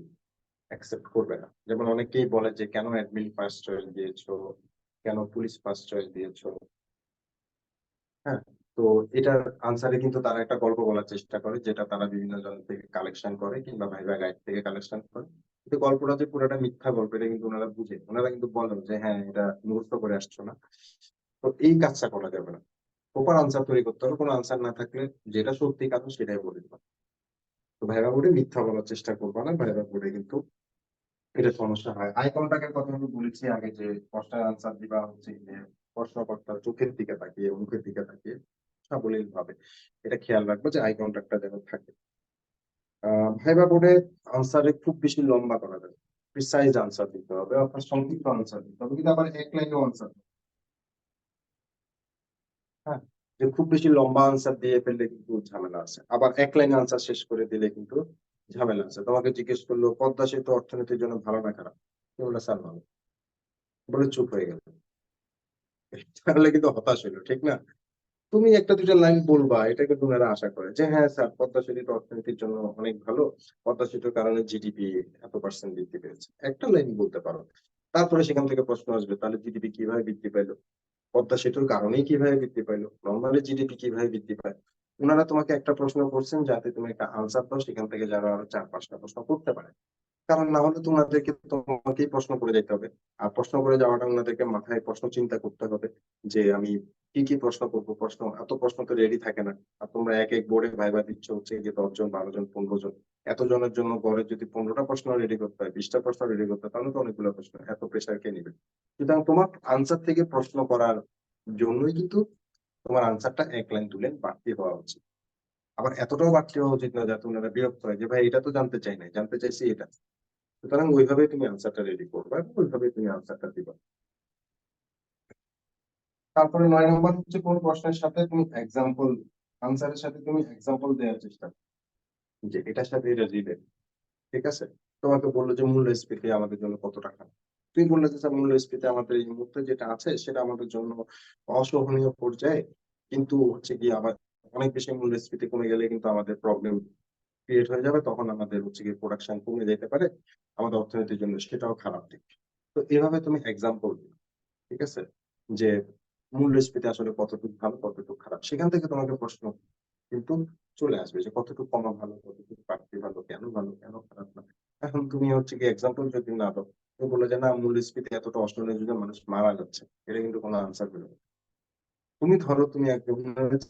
Speaker 2: অ্যাকসেপ্ট করবে না। যেমন অনেকেই বলে যে কেন অ্যাডমিন ফার্স্ট চয়েস দিয়েছো, কেন পুলিশ ফার্স্ট চয়েস দিয়েছো। হ্যাঁ, তো এটার আনসারে কিন্তু তারা একটা গল্প বলার চেষ্টা করে, যেটা তারা বিভিন্ন জন থেকে কালেকশন করে কিংবা ভাইবা গাইড থেকে কালেকশন করে। কিন্তু গল্পটা যে পুরোটা মিথ্যা গল্প এটা কিন্তু ওনারা বুঝে, ওনারা কিন্তু বলেন যে হ্যাঁ এটা মুখস্থ করে আসছো না। তো এই কাজটা করা যাবে না, প্রপার আনসার তৈরি করতে হবে। কোনো আনসার না থাকলে যেটা সত্যি কথা সেটাই বলে দিবা। তো ভাইবা বোর্ডে মিথ্যা বলার চেষ্টা করবা না, ভাইবা বোর্ডে কিন্তু এটা সমস্যা হয়। আই কন্টাক্টের কথা আমি বলেছি আগে, যে প্রশ্নের আনসার দিবা হচ্ছে যে প্রশ্নকর্তার চোখের দিকে তাকিয়ে, মুখের দিকে তাকিয়ে, সাবলীল ভাবে। এটা খেয়াল রাখবো যে আই কন্টাক্টটা যেন থাকে। ভাইবা বোর্ডে আনসারে খুব বেশি লম্বা করা যাবে, প্রিসাইজ আনসার দিতে হবে, অর্থাৎ সংক্ষিপ্ত আনসার দিতে হবে, কিন্তু আবার এক লাইনে আনসার। হ্যাঁ, যে খুব বেশি লম্বা আনসার দিয়ে ফেললে কিন্তু ঝামেলা আছে, আবার এক লাইনে আনসার শেষ করে দিলে কিন্তু ঝামেলা আছে। তোমাকে জিজ্ঞেস করলো পদ্মা সেতু অর্থনীতির জন্য ভালো না খারাপ, তুমি বললে স্যার ভালো, বলে চুপ হয়ে গেল, তাহলে কিন্তু হতাশ হলো, ঠিক না? তুমি একটা দুইটা লাইন বলবা, এটা কিন্তু ওনারা আশা করে যে হ্যাঁ স্যার পদ্মা সেতু তো অর্থনীতির জন্য অনেক ভালো, পদ্মা সেতুর কারণে জিডিপি এত% বৃদ্ধি পেয়েছে, একটা লাইন বলতে পারো। তারপরে সেখান থেকে প্রশ্ন আসবে তাহলে জিডিপি কিভাবে বৃদ্ধি পেলো, পদ্মা সেতুর কারণেই কিভাবে বৃদ্ধি পাইলো, নর্মালি জিডিপি কিভাবে বৃদ্ধি পায়। ওনারা তোমাকে একটা প্রশ্ন করছেন যাতে তুমি একটা আনসার দাও, সেখান থেকে যারা আরো 4-5টা প্রশ্ন করতে পারে। কারণ না হলে তো ওনাদেরকে তোমাকেই প্রশ্ন করে যেতে হবে। আর প্রশ্ন করে যাওয়াটা ওনাদেরকে মাথায় প্রশ্ন চিন্তা করতে হবে যে আমি কি কি প্রশ্ন করবো, প্রশ্ন এত প্রশ্ন তো রেডি থাকে না। আর তোমরা এক এক বোর্ডে ভাইবা দিচ্ছ হচ্ছে যে 10 জন, 12 জন, 15 জন, এতজনের জন্য গড়ে যদি 15টা প্রশ্ন রেডি করতে হয়, 20টা প্রশ্ন রেডি করতে হয়, তাহলে তো অনেকগুলো প্রশ্ন, এত প্রেশার কে নিবে? সুতরাং তোমার আনসার থেকে প্রশ্ন করার জন্যই কিন্তু তোমার আনসারটা এক লাইন 2 লাইন বাড়তি হওয়া উচিত। আবার এতটাও বাড়তি হওয়া উচিত না যাতে ওনারা বিরক্ত হয় যে ভাই এটা তো জানতে চাই নাই, জানতে চাইছি এটা। সুতরাং ওইভাবে তুমি আনসারটা রেডি করবে, ওইভাবে তুমি আনসারটা দিবা। তারপরে 9 নম্বর হচ্ছে কোন প্রশ্নের সাথে তুমি এক্সাম্পল, আনসারের সাথে তুমি এক্সাম্পল দেওয়ার চেষ্টা করো, যে এটার সাথে এটা রিলেট। ঠিক আছে, তোমাকে বললো যে মূল্যস্ফীতি আমাদের জন্য কত টাকা, তুমি বললে যে স্যার মূল্যস্ফীতি আমাদের এই মুহূর্তে যেটা আছে সেটা আমাদের জন্য অসহনীয় পর্যায়ে, কিন্তু হচ্ছে কি আবার অনেক বেশি মূল্যস্ফীতি কমে গেলে কিন্তু আমাদের প্রবলেম ক্রিয়েট হয়ে যাবে, তখন আমাদের হচ্ছে কি প্রোডাকশন কমে যেতে পারে, আমাদের অর্থনীতির জন্য সেটাও খারাপ দিক। তো এভাবে তুমি এক্সাম্পল দিবে, ঠিক আছে, যে মূল্যস্ফীতি আসলে কতটুকু ভালো কতটুকু খারাপ, সেখান থেকে তোমাকে প্রশ্ন কিন্তু চলে আসবে যে কতটুকু কমা ভালো, কতটুকু বাড়তি ভালো, কেন ভালো কেন খারাপ না। এখন তুমি হচ্ছে কি এক্সাম্পল যদি না দাও, তুমি বলে যে না মূল্যস্ফীতি এতটা অস্ট্রেলিয়ার যুগে মানুষ মারা যাচ্ছে, এটা কিন্তু কোনো আনসার পেলো না। তুমি ধরো তুমি একদম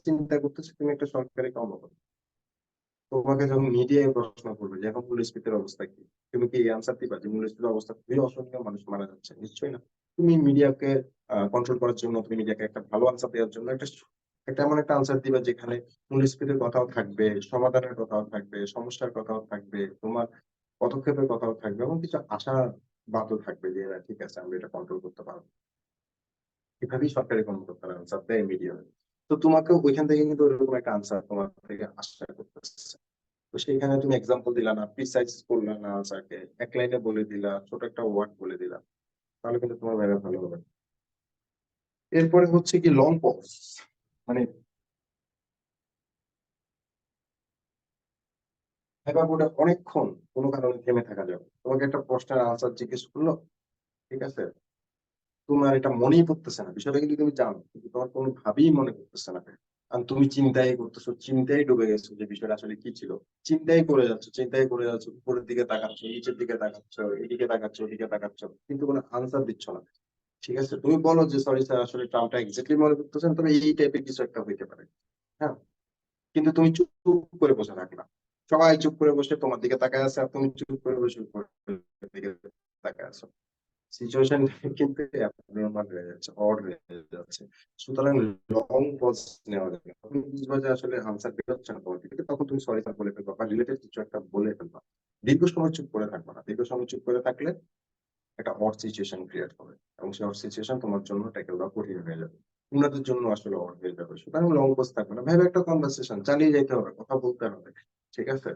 Speaker 2: চিন্তা করতেছো তুমি একটা সরকারি কর্মকর্তা, তোমাকে যখন মিডিয়ায় প্রশ্ন করবে যে এখন মূল্যস্ফীতির অবস্থা কি, তুমি কি এই আনসার দিবা যে মূল্যস্ফীতির অবস্থা খুবই অসহনীয়, মানুষ মারা যাচ্ছে? নিশ্চয়ই না। তুমি মিডিয়াকে কন্ট্রোল করার জন্য, তুমি মিডিয়াকে একটা ভালো আনসার দেওয়ার জন্য একটা একটা এমন একটা আনসার দিবা যেখানে মূল স্পিডের কথাও থাকবে, সমাধানের কথাও থাকবে, সমস্যার কথাও থাকবে, তোমার পদক্ষেপের কথাও থাকবে এবং কিছু আশাবাদও থাকবে যে না ঠিক আছে আমি এটা কন্ট্রোল করতে পারবো। এভাবেই সরকারি কর্মকর্তারা আনসার দেয় মিডিয়ামে। তো তোমাকেও ওইখান থেকে কিন্তু ওরকম একটা আনসার তোমার থেকে আশা করতেছে। তো সেখানে তুমি এক্সাম্পল দিলা না, প্রিসাইজ করলা না আনসারকে, এক লাইনে বলে দিলা, ছোট একটা ওয়ার্ড বলে দিলা, তাহলে কিন্তু তোমার ভাইবা ভালো হবে। এরপরে হচ্ছে কি লং পজ, মানে ভাইবা বোর্ডে অনেকক্ষণ কোনো কারণে থেমে থাকা যাবে। তোমাকে একটা প্রশ্নের আনসার জিজ্ঞেস করলো, ঠিক আছে, তোমার এটা মনেই পড়তেছে না, বিষয়টা কিন্তু তুমি জানো কিন্তু তোমার কোনোভাবেই মনে পড়তেছে না। আর তুমি চিন্তাই করতেছো, চিন্তায় ডুবে গেছো যে বিষয়টা আসলে কি ছিল, চিন্তাই করে যাচ্ছ, চিন্তাই করে যাচ্ছ, উপরের দিকে তাকাচ্ছ, নিচের দিকে তাকাচ্ছ, এদিকে তাকাচ্ছ, ওদিকে তাকাচ্ছ, কিন্তু কোনো আনসার দিচ্ছ না। ঠিক আছে, তুমি বলো যে সরি স্যার আসলে টার্মটা এক্স্যাক্টলি মনে করতেছেন, তবে এই টাইপের কিছু একটা হইতে পারে। হ্যাঁ, কিন্তু তুমি চুপ করে বসে থাকলা, সবাই চুপ করে বসে তোমার দিকে তাকায় আছে আর তুমি চুপ করে বসে উপরের দিকে তাকায় আছো। সিচুয়েশন কিন্তু অ্যাবনর্মাল হয়ে যাচ্ছে, অড হয়ে যাচ্ছে। সুতরাং লং পজ নেওয়া যাবে, তুমি বুঝবা যে আসলে আনসার বের হচ্ছে না তোমার দিকে, তখন তুমি সরি স্যার বলে ফেলবা বা রিলেটেড কিছু একটা বলে ফেলবা। দীর্ঘ সময় চুপ করে থাকবা না, দীর্ঘ সময় চুপ করে থাকলে একটা অড সিচুয়েশন ক্রিয়েট হবে এবং সেই অড সিচুয়েশন তোমার জন্য ট্যাকেল করা কঠিন হয়ে যাবে, উনাদের জন্য আসলে অড হয়ে যাবে। সুতরাং লং পজ থাকবে না, ভাইবা একটা কনভারসেশন চালিয়ে যেতে হবে, কথা বলতে হবে। ঠিক আছে,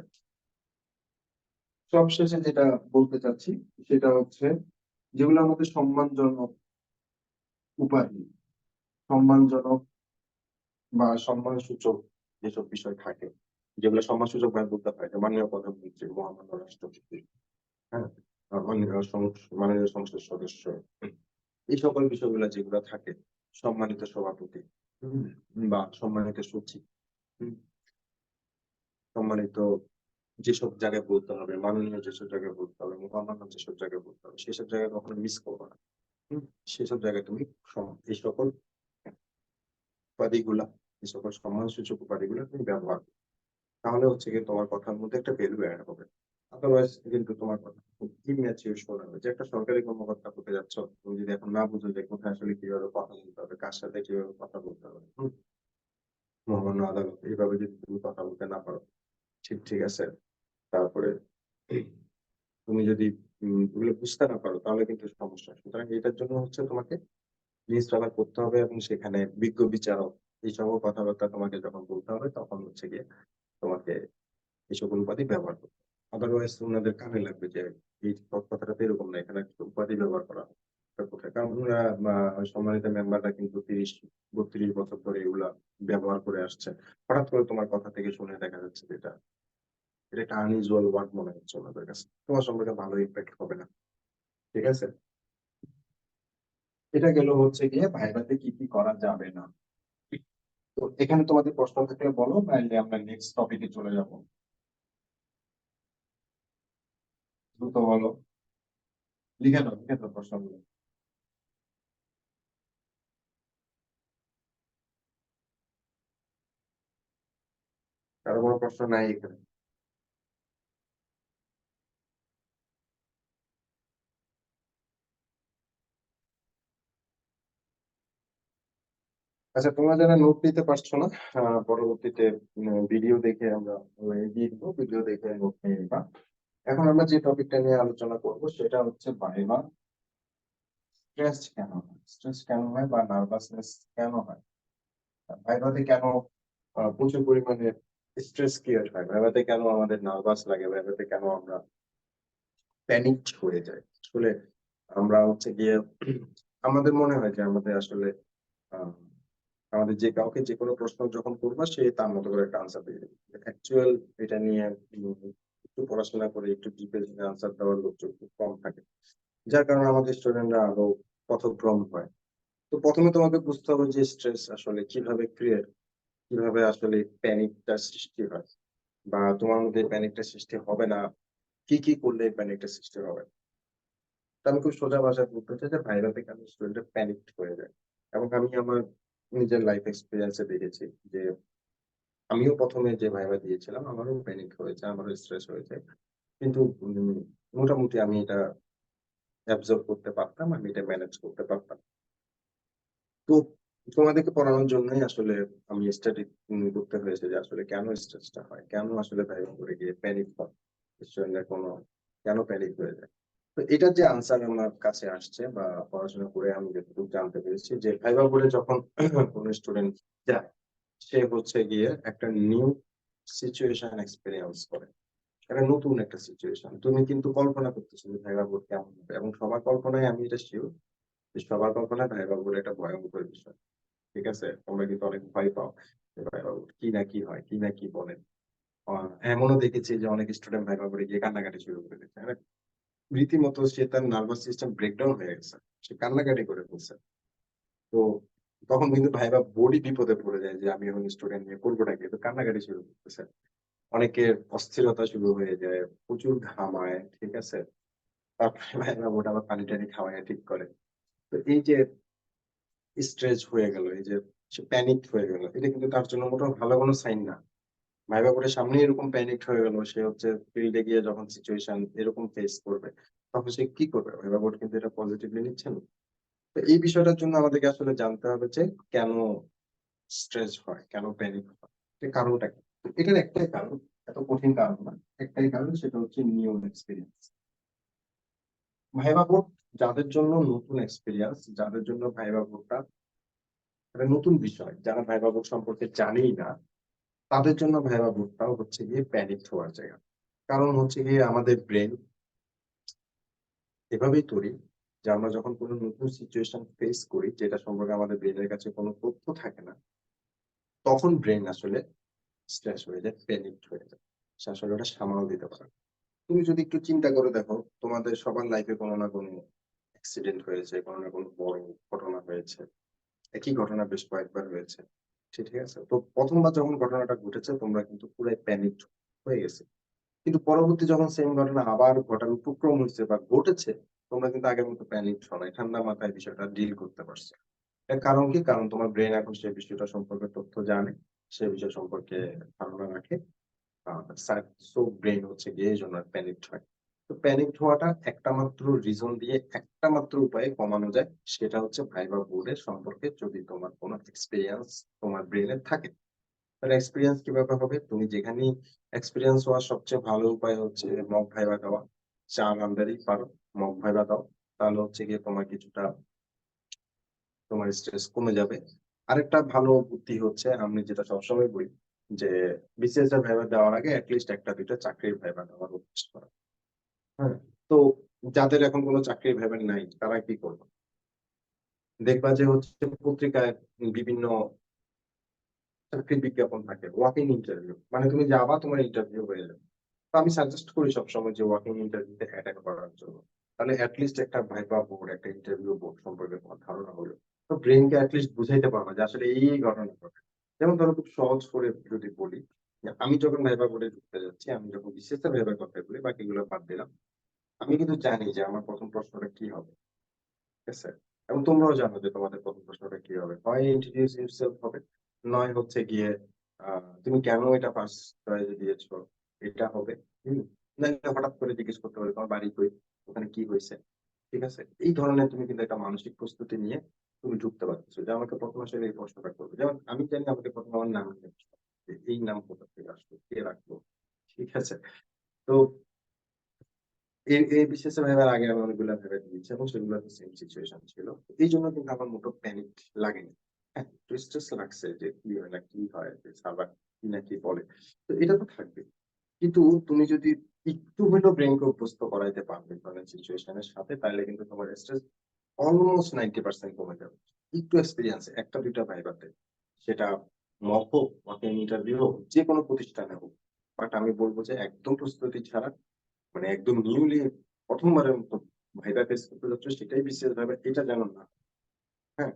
Speaker 2: সবশেষে যেটা বলতে চাচ্ছি সেটা হচ্ছে যেগুলো আমাদের সম্মানজনক উপাধি, সম্মানজনক বা সম্মানসূচক যেসব বিষয় থাকে, যেগুলো সম্মানসূচক ভাবে বলতে হয়, যে মাননীয় প্রধানমন্ত্রী, মহামান্য রাষ্ট্রপতি, হ্যাঁ, মাননীয় মাননীয় সংসদ সদস্য, এই সকল বিষয়গুলো যেগুলো থাকে, সম্মানিত সভাপতি, হুম, বা সম্মানিত সচিব, হুম, সম্মানিত, যেসব জায়গায় বলতে হবে, মাননীয় যেসব জায়গায় বলতে হবে, মহামান্য যেসব জায়গায় বলতে হবে, সেসব জায়গায় কখনো মিস করবো না। সেসব জায়গায় তুমি এই সকল উপাধিগুলা, এই সকল সম্মানসূচক উপাধিগুলা তুমি ব্যবহার করো। তাহলে হচ্ছে কি তোমার কথার মধ্যে একটা ভ্যালু অ্যাড হবে। আদারওয়াইজ কিন্তু তোমার কথা খুব ইম্যাচিউর শোনাবে। যে একটা সরকারি কর্মকর্তা হতে যাচ্ছ, তুমি যদি এখন না বুঝো যে কোথায় আসলে কিভাবে কথা বলতে হবে, কার সাথে কিভাবে কথা বলতে হবে, মহামান্য আদালত এইভাবে যদি তুমি কথা বলতে না পারো, ঠিক ঠিক আছে, তারপরে তুমি যদি এগুলো বুঝতে না পারো তাহলে কিন্তু সমস্যা। সুতরাং এটার জন্য হচ্ছে তোমাকে নিউজ পেপার পড়তে হবে এবং সেখানে বিজ্ঞ বিচারক এই সকল কথাবার্তা তোমাকে যখন বলতে হবে তখন হচ্ছে গিয়ে তোমাকে এই সকল উপাধি ব্যবহার করতে হবে। আদারওয়াইজ ওনাদের কানে লাগবে যে এই কথাটা তো এরকম না, এখানে একটা উপাধি ব্যবহার করা হয়। এটা কোথায়, কারণ ওনারা সম্মানিত মেম্বাররা কিন্তু 30-32 বছর ধরে এগুলা ব্যবহার করে আসছে। হঠাৎ করে তোমার কথা থেকে শুনে দেখা যাচ্ছে যে এটা এটা একটা আনইউজুয়াল ওয়ার্ড মনে হচ্ছে ওনাদের কাছে, তোমার সম্পর্কে ভালো ইম্প্যাক্ট হবে না। ঠিক আছে, এটা গেল হচ্ছে গিয়ে ভাইভাতে কি কি করা যাবে না। তো এখানে তোমাদের প্রশ্ন থাকলে বলো, নাহলে আমরা নেক্সট টপিকে চলে যাব। দ্রুত বলো, লিখে দাও প্রশ্নগুলো। কারো কোনো প্রশ্ন নাই এখানে? আচ্ছা, তোমরা যারা নোট নিতে পারছো না, পরবর্তীতে ভিডিও দেখে আমরা দিয়ে দিবো, ভিডিও দেখে নোট নিয়ে নিবা। এখন আমরা যে টপিকটা নিয়ে আলোচনা করব সেটা হচ্ছে ভাইবা স্ট্রেস কেন হয়, স্ট্রেস কেন হয় বা নার্ভাসনেস কেন হয়, ভাইভাতে কেন প্রচুর পরিমাণে স্ট্রেস ক্রিয়েট হয়, ভাইভাতে কেন আমাদের নার্ভাস লাগে, ভাইভাতে কেন আমরা প্যানিক হয়ে যায়। আসলে আমরা হচ্ছে গিয়ে আমাদের মনে হয় যে আমাদের আসলে আহ, আমাদের যে কাউকে যে কোনো প্রশ্ন যখন করবো সে তার মতো করে একটা আনসার দিয়ে দেবে। অ্যাকচুয়াল এটা নিয়ে একটু পড়াশোনা করে একটু ডিপে আনসার দেওয়ার লোকজন খুব কম থাকে, যার কারণে আমাদের স্টুডেন্টরা আরো পথভ্রম হয়। তো প্রথমে তোমাকে বুঝতে হবে যে স্ট্রেস আসলে কিভাবে ক্রিয়েট, কিভাবে আসলে প্যানিকটা সৃষ্টি হয়, বা তোমার মধ্যে প্যানিকটা সৃষ্টি হবে না, কি কি করলে প্যানিকটা সৃষ্টি হবে। তো আমি খুব সোজা ভাষায় বলতে চাই যে ভাইরাতে কেন স্টুডেন্টরা প্যানিক হয়ে যায়। এবং আমি আমার নিজের লাইফ এক্সপিরিয়েন্সে দেখেছি যে আমিও প্রথমে যে ভাইবা দিয়েছিলাম আমারও প্যানিক হয়েছে, আমারও স্ট্রেস হয়েছে, কিন্তু মোটামুটি আমি এটা অ্যাবজর্ব করতে পারতাম, আমি এটা ম্যানেজ করতে পারতাম। তো তোমাদেরকে পড়ানোর জন্যই আসলে আমি স্টাডি করতে হয়েছে যে আসলে কেন স্ট্রেসটা হয়, কেন আসলে ভাইবা করে গিয়ে প্যানিক হয়, স্টুডেন্টরা কোনো কেন প্যানিক হয়ে যায়। তো এটার যে আনসার আমার কাছে আসছে বা পড়াশোনা করে আমি যতটুকু জানতে পেরেছি যে ভাইবা বলে যখন কোনো স্টুডেন্ট যায়, সে হচ্ছে গিয়ে একটা নিউ সিচুয়েশন এক্সপেরিয়েন্স করে, একটা নতুন একটা সিচুয়েশন। তুমি কিন্তু কল্পনা করতেছো যে ভাইবা বোর্ড কেমন হবে, এবং সবার কল্পনায় আমি এটা শিওর যে সবার কল্পনায় ভাইবা বোর্ড একটা ভয়ঙ্কর বিষয়। ঠিক আছে, তোমরা কিন্তু অনেক ভয় পাও যে ভাইবা বোর্ড কি না কি হয়, কি না কি বলে। এমনও দেখেছি যে অনেক স্টুডেন্ট ভাইবা বোর্ডে গিয়ে কান্নাকাটি শুরু করে দিচ্ছে, মানে রীতিমতো সে তার নার্ভাস সিস্টেম ব্রেকডাউন হয়ে গেছে, সে কান্নাকাটি করে ফেলছে। তো তখন কিন্তু ভাইবা বোর্ডই বিপদে পড়ে যায় যে আমি এখন স্টুডেন্ট নিয়ে করবোটা কি, তো কান্নাকাটি শুরু করতেছে, অনেকের অস্থিরতা শুরু হয়ে যায়, প্রচুর ঘামায়। ঠিক আছে, তারপরে ভাইবা বোর্ড আবার পানি টানি খাওয়ায় ঠিক করে। তো এই যে স্ট্রেস হয়ে গেল, এই যে সে প্যানিক হয়ে গেল, এটা কিন্তু তার জন্য মোটেও ভালো কোনো সাইন না। ভাইবা বোর্ডের সামনে এরকম প্যানিক হয়ে গেল, সে হচ্ছে ফিল্ডে গিয়ে যখন সিচুয়েশন এরকম ফেস করবে, তখন সে কি করবে? ভাইবা বোর্ড কিন্তু এটা পজিটিভলি নিচ্ছে না। তো এই বিষয়টার জন্য আমাদেরকে আসলে জানতে হবে যে কেন স্ট্রেস হয়, কেন প্যানিক হয়, এর কারণটা কি। তো এটার একটাই কারণ, এত কঠিন কারণ না, একটাই কারণ, সেটা হচ্ছে নিউ এক্সপিরিয়েন্স। ভাইবা বোর্ড যাদের জন্য নতুন এক্সপিরিয়েন্স, যাদের জন্য ভাইবা বোর্ডটা একটা নতুন বিষয়, যারা ভাইবা বোর্ড সম্পর্কে জানেই না, তাদের জন্য ভাইবা বোর্ডটাও হচ্ছে গিয়ে প্যানিক হওয়ার জায়গা। কারণ হচ্ছে গিয়ে আমাদের ব্রেন এভাবেই তৈরি যে আমরা যখন কোনো নতুন সিচুয়েশন ফেস করি, যেটা সম্পর্কে আমাদের ব্রেনের কাছে কোনো তথ্য থাকে না, তখন ব্রেন আসলে স্ট্রেস হয়ে যায়, প্যানিক হয়ে যায়, সে আসলে ওটা সামাল দিতে পারে না। তুমি যদি একটু চিন্তা করে দেখো, তোমাদের সবার লাইফে কোনো না কোনো অ্যাক্সিডেন্ট হয়েছে, কোনো না কোনো বড় ঘটনা হয়েছে, একই ঘটনা বেশ কয়েকবার হয়েছে। ঠিক আছে, তো প্রথমবার যখন ঘটনাটা ঘটেছে তোমরা কিন্তু পুরাই প্যানিক হয়ে গেছে, কিন্তু পরবর্তী যখন সেম ঘটনা আবার ঘটার উপক্রম হয়েছে বা ঘটেছে, তোমরা কিন্তু আগের মতো প্যানিক হও নাই, ঠান্ডা মাথায় বিষয়টা ডিল করতে পারছো। এর কারণ কি? কারণ তোমার ব্রেন এখন সেই বিষয়টা সম্পর্কে তথ্য জানে, সে বিষয় সম্পর্কে ধারণা রাখে। সো ব্রেন হচ্ছে গিয়ে এই জন্য প্যানিকড হয়। তো প্যানিকড হওয়াটা একটা মাত্র রিজন দিয়ে, একটা মাত্র উপায়ে কমানো যায়, সেটা হচ্ছে ভাইবা বোর্ডের সম্পর্কে যদি তোমার কোনো এক্সপিরিয়েন্স তোমার ব্রেনে থাকে। তাহলে এক্সপিরিয়েন্স কিভাবে হবে? তুমি যেখানেই এক্সপিরিয়েন্স হওয়ার সবচেয়ে ভালো উপায় হচ্ছে মক ভাইবা দেওয়া। 4 নাম্বারই পারো, মক ভাইবা দাও, তাহলে হচ্ছে গিয়ে তোমার কিছুটা তোমার স্ট্রেস কমে যাবে। আরেকটা ভালো বুদ্ধি হচ্ছে, আমি যেটা সবসময় বলি, যে বিসিএস এর ভাইবা দেওয়ার আগে লিস্ট একটা দুইটা চাকরির ভাইবা দেওয়ার অভ্যাস করা। হ্যাঁ, তো যাদের এখন কোনো চাকরির ভাইবা নাই, তারা কি করবে? দেখবা যে হচ্ছে পত্রিকায় বিভিন্ন চাকরির বিজ্ঞাপন থাকে, ওয়াকিং ইন্টারভিউ, মানে তুমি যাবা, তোমার ইন্টারভিউ হয়ে যাবে। তো আমি সাজেস্ট করি সবসময় যে ওয়াকিং ইন্টারভিউতে অ্যাটেন্ড করার জন্য। তাহলে অ্যাটলিস্ট একটা ভাইবা বোর্ড, একটা ইন্টারভিউ বোর্ড সম্পর্কে তোমার ধারণা হলো। তো ব্রেনকে অ্যাটলিস্ট বুঝাইতে পারবা যে আসলে এই ঘটনা ঘটে। যেমন ধরো খুব সহজ করে যদি বলি, যে আমি যখন ভাইবা বোর্ডে ঢুকতে যাচ্ছি, আমি যখন বিশেষ ভাইবার কথা বলি, বাকিগুলো বাদ দিলাম, আমি কিন্তু জানি যে আমার প্রথম প্রশ্নটা কি হবে। ঠিক আছে, এবং তোমরাও জানো যে তোমাদের প্রথম প্রশ্নটা কি হবে, হয় ইন্ট্রোডিউস ইউরসেলফ হবে, নয় হচ্ছে গিয়ে তুমি কেন এটা ফার্স্ট চয়েসে দিয়েছো, এটা হবে। হম, নাহলে হঠাৎ করে জিজ্ঞেস করতে পারে তোমার বাড়ি কই, ওখানে কি হয়েছে। ঠিক আছে, এই ধরনের তুমি কিন্তু একটা মানসিক প্রস্তুতি নিয়ে তুমি ঢুকতে পারছো যে আমাকে প্রথম আসলে এই প্রশ্নটা করবে। যেমন আমি জানি আমাকে প্রথম আমার নাম নিয়ে প্রশ্ন করবে, যে এই নাম কোথা থেকে আসলো, কে রাখলো। ঠিক আছে, তো এই বিশেষ ভাইবার আগে আমি অনেকগুলো ভেবে দিয়েছি এবং সেগুলো সেম সিচুয়েশন ছিল। এই জন্য কিন্তু আমার মোটো প্যানিক লাগেনি। হ্যাঁ, একটু স্ট্রেস লাগছে যে কি হয় না কি হয়, যে সার্ভার কি না কি বলে। তো এটা তো থাকবে, কিন্তু তুমি যদি একটু হলেও ব্রেনকে অভ্যস্ত করাইতে পারবে ধরনের সিচুয়েশনের সাথে, তাহলে কিন্তু তোমার স্ট্রেস অলমোস্ট 90% কমে যাবে। একটু এক্সপিরিয়েন্স, একটা দুইটা ভাইবাতে, সেটা মক হোক, মক ইন্টারভিউ হোক, যে কোনো প্রতিষ্ঠানে হোক। বাট আমি বলবো যে একদম প্রস্তুতি ছাড়া, মানে একদম নিউলি প্রথমবারের মতো ভাইবা ফেস করতে যাচ্ছ, সেটাই বিশেষ ভাবে, এটা যেন না। হ্যাঁ,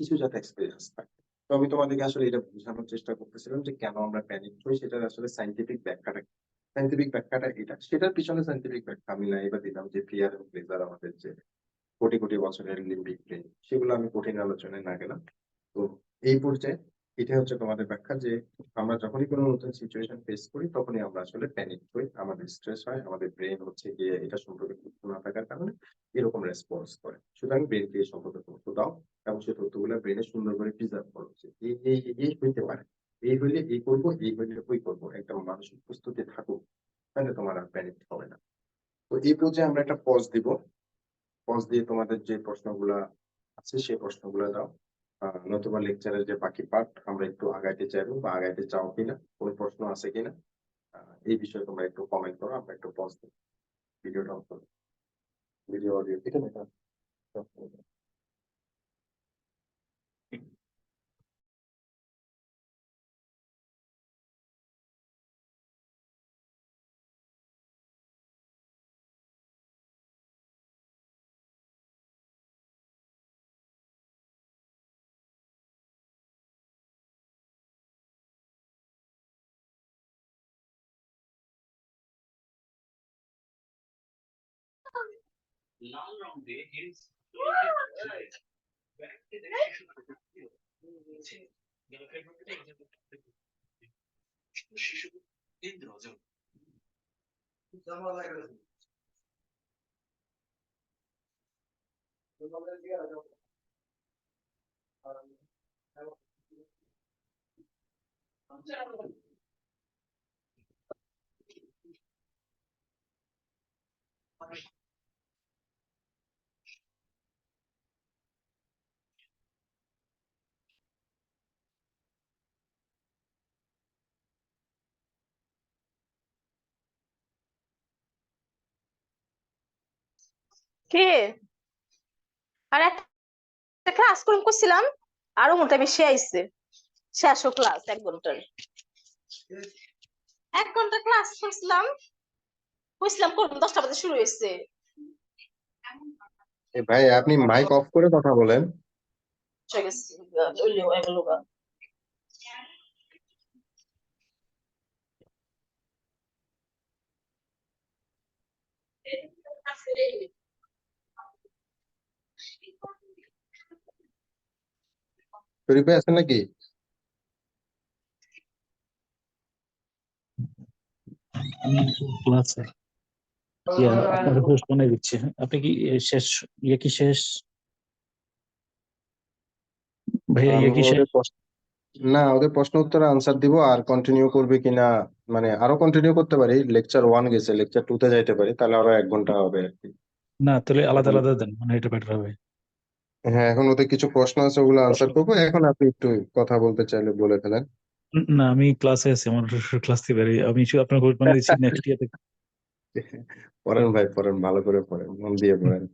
Speaker 2: কিছু যাতে এক্সপিরিয়েন্স থাকে। তো আমি তোমাদেরকে আসলে এটা বোঝানোর চেষ্টা করতেছিলাম যে কেন আমরা প্যানিক হই, সেটার আসলে সাইন্টিফিক ব্যাখ্যাটা কি। সাইন্টিফিক ব্যাখ্যাটা এটা, সেটার পিছনে সাইন্টিফিক ব্যাখ্যা আমি নাই বা দিলাম যে ফিয়ার এবং প্লেজার আমাদের যে কোটি কোটি বছরের লিম্বিক ব্রেন, সেগুলো আমি কঠিন আলোচনায় না গেলাম। তো এই পর্যায়ে এটা হচ্ছে তোমাদের ব্যাখ্যা যে আমরা যখনই কোনো নতুন সিচুয়েশন ফেস করি, তখনই আমরা আসলে প্যানিক হই, আমাদের স্ট্রেস হয়, আমাদের ব্রেন হচ্ছে গিয়ে এটা সম্পর্কে তথ্য না থাকার কারণে এরকম রেসপন্স করে। সুতরাং ব্রেনকে এই সম্পর্কে তথ্য দাও, এবং সেই তথ্যগুলো ব্রেনে সুন্দর করে প্রিজার্ভ করা উচিত। এই হইতে পারে, এই হইলে এই করবো, এই হইলে ওই করবো, একটা মানসিক প্রস্তুতি থাকুক, তাহলে তোমার আর প্যানিক হবে না। তো এই পর্যায়ে আমরা একটা পজ দিব, পজ দিয়ে তোমাদের যে প্রশ্নগুলা আছে সেই প্রশ্নগুলো দাও। নতুবা লেকচারের যে বাকি পার্ট আমরা একটু আগাইতে চাইবো বা আগাইতে চাও কিনা, কোন প্রশ্ন আছে কিনা, এই বিষয়ে তোমরা একটু কমেন্ট করো, আমরা একটু পজ দিই। ভিডিওটা অফ করো, ভিডিও অডিও ঠিক আছে?
Speaker 4: কে আর একটা ক্লাস করছিলাম, আরো মোটা বেশি আইছে। শেষও ক্লাস 1 ঘন্টার, 1 ঘন্টা ক্লাস করছিলাম, বুঝলাম করবো 10টা বাজে শুরু হয়েছে।
Speaker 2: ভাই আপনি মাইক অফ করে কথা বলেন। শরীফ ভাই আছেন নাকি?
Speaker 1: ক্লাসে আপনাকে পোস্ট বানিয়ে দিচ্ছি। হ্যাঁ, আপনি কি শেষ ইয়ে কি শেষ ভাইয়া, ইয়ে
Speaker 2: আমি
Speaker 1: কি শেষ?
Speaker 2: ওদের না, ওদের প্রশ্ন উত্তরে আনসার দিব, আর কন্টিনিউ করবে কিনা মানে আরো কন্টিনিউ করতে পারি। লেকচার 1 গেছে, লেকচার 2 তে যাইতে পারি, তাহলে আরো 1 ঘন্টা হবে আর কি।
Speaker 1: না, তাহলে আলাদা
Speaker 2: এখন
Speaker 1: আলাদা দেন, মানে এটা বেটার হবে।
Speaker 2: হ্যাঁ, এখন ওদের কিছু প্রশ্ন আছে, ওগুলো আনসার করবো। এখন আপনি একটু কথা বলতে চাইলে বলে ফেলেন।
Speaker 1: না, আমি ক্লাসে আছি, আমার ক্লাস থেকে বেরিয়ে আমি শুধু আপনার পোস্ট বানিয়ে দিচ্ছি নেক্সট ইয়ার থেকে।
Speaker 2: পড়েন ভাই, পড়েন, ভালো করে পড়েন, মন দিয়ে পড়েন।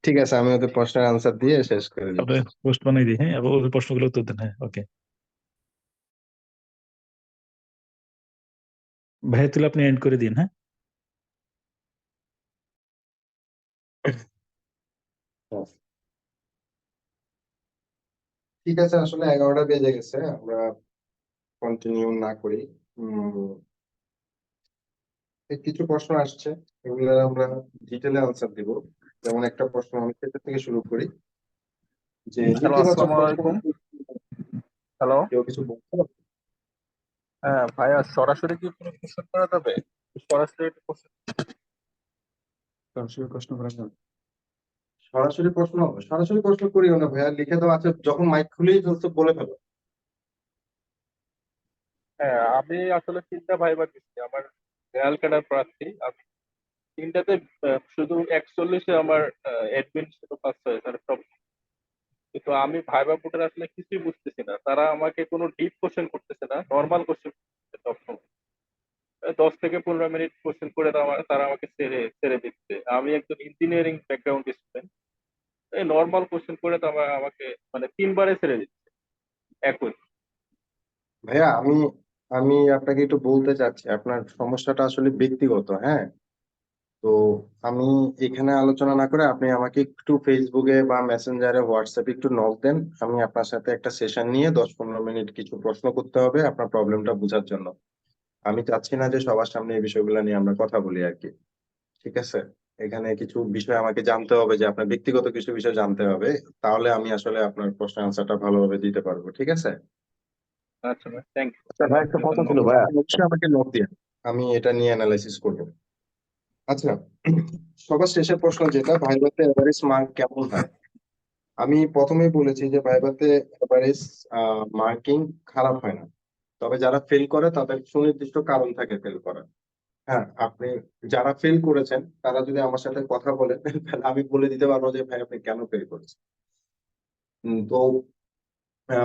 Speaker 2: ঠিক আছে, আমি ওদের প্রশ্নের আনসার দিয়ে শেষ করে
Speaker 1: আপনার
Speaker 2: দিচ্ছি।
Speaker 1: পোস্ট বানিয়ে দিই। হ্যাঁ, আবার ওই প্রশ্নগুলো উত্তর দেন। হ্যাঁ, ওকে ভাইয়া, তাহলে আপনি এন্ড করে দিন। হ্যাঁ,
Speaker 2: ঠিক আছে, আসলে 11টা বেজে গেছে, আমরা কন্টিনিউ না করি। কিছু প্রশ্ন আসছে, এগুলো আমরা ডিটেলে আনসার দিব। যেমন একটা প্রশ্ন আমি সেটা থেকে শুরু করি, যে
Speaker 3: হ্যালো,
Speaker 2: নেতিবাচক
Speaker 3: আসসালামু
Speaker 2: প্রশ্ন।
Speaker 3: আলাইকুম। হ্যালো,
Speaker 2: কেউ কিছু বলছো?
Speaker 3: হ্যাঁ ভাইয়া, সরাসরি কি কোনো কোশ্চেন করা যাবে? সরাসরি একটা কোশ্চেন।
Speaker 2: সরাসরি প্রশ্ন করা যাবে? সরাসরি প্রশ্ন করিও না ভাইয়া, লিখে দেওয়া আছে, যখন মাইক খুলেই ফেলছো বলে ফেলো।
Speaker 3: হ্যাঁ, আমি আসলে 3টা ভাইবা দিচ্ছি, আমার রেয়াল ক্যাডার প্রার্থী। আমি 3টাতে শুধু 41-এ আমার অ্যাডমিন ছিল পাস হয়েছে, আর সব। কিন্তু আমি ভাইবা বোর্ডের আসলে কিছুই বুঝতেছি না, তারা আমাকে কোনো ডিপ কোশ্চেন করতেছে না, নর্মাল কোশ্চেন করতেছে সবসময়। 10 থেকে 15 মিনিট কোশ্চেন করে তারা আমাকে ছেড়ে ছেড়ে দিচ্ছে। আমি একজন ইঞ্জিনিয়ারিং ব্যাকগ্রাউন্ড স্টুডেন্ট, এই নর্মাল কোশ্চেন করে তো আমাকে মানে 3বারে ছেড়ে দিচ্ছে একই।
Speaker 2: ভাইয়া আমি আমি আপনাকে একটু বলতে চাচ্ছি, আপনার সমস্যাটা আসলে ব্যক্তিগত, হ্যাঁ। তো আমি এখানে আলোচনা না করে আপনি আমাকে একটু ফেসবুকে বা মেসেঞ্জারে, হোয়াটসঅ্যাপে একটু নক দেন। আমি আপনার সাথে একটা সেশন নিয়ে 10-15 মিনিট কিছু প্রশ্ন করতে হবে আপনার প্রবলেমটা বোঝার জন্য। আমি চাচ্ছি না যে সবার সামনে এই বিষয়গুলো নিয়ে আমরা কথা বলি আর কি। ঠিক আছে, এখানে কিছু বিষয় আমাকে জানতে হবে, যে আপনার ব্যক্তিগত কিছু বিষয় জানতে হবে, তাহলে আমি আসলে আপনার প্রশ্নের আনসারটা ভালোভাবে দিতে পারবো। ঠিক আছে?
Speaker 3: আচ্ছা ভাই, থ্যাংক ইউ।
Speaker 2: আচ্ছা ভাই, একটা কথা ছিল ভাই, আপনি অবশ্যই আমাকে নোট দিন, আমি এটা নিয়ে অ্যানালাইসিস করবো। আচ্ছা, সবার শেষের প্রশ্ন যেটা, ভাইভাতে এভারেজ মার্ক কেমন হয়? আমি প্রথমেই বলেছি যে ভাইভাতে এভারেজ মার্কিং খারাপ হয় না, তবে যারা ফেল করে তাদের সুনির্দিষ্ট কারণ থাকে ফেল করার। হ্যাঁ, আপনি যারা ফেল করেছেন তারা যদি আমার সাথে কথা বলেন তাহলে আমি বলে দিতে পারবো যে ভাই আপনি কেন ফেল করেছেন। তো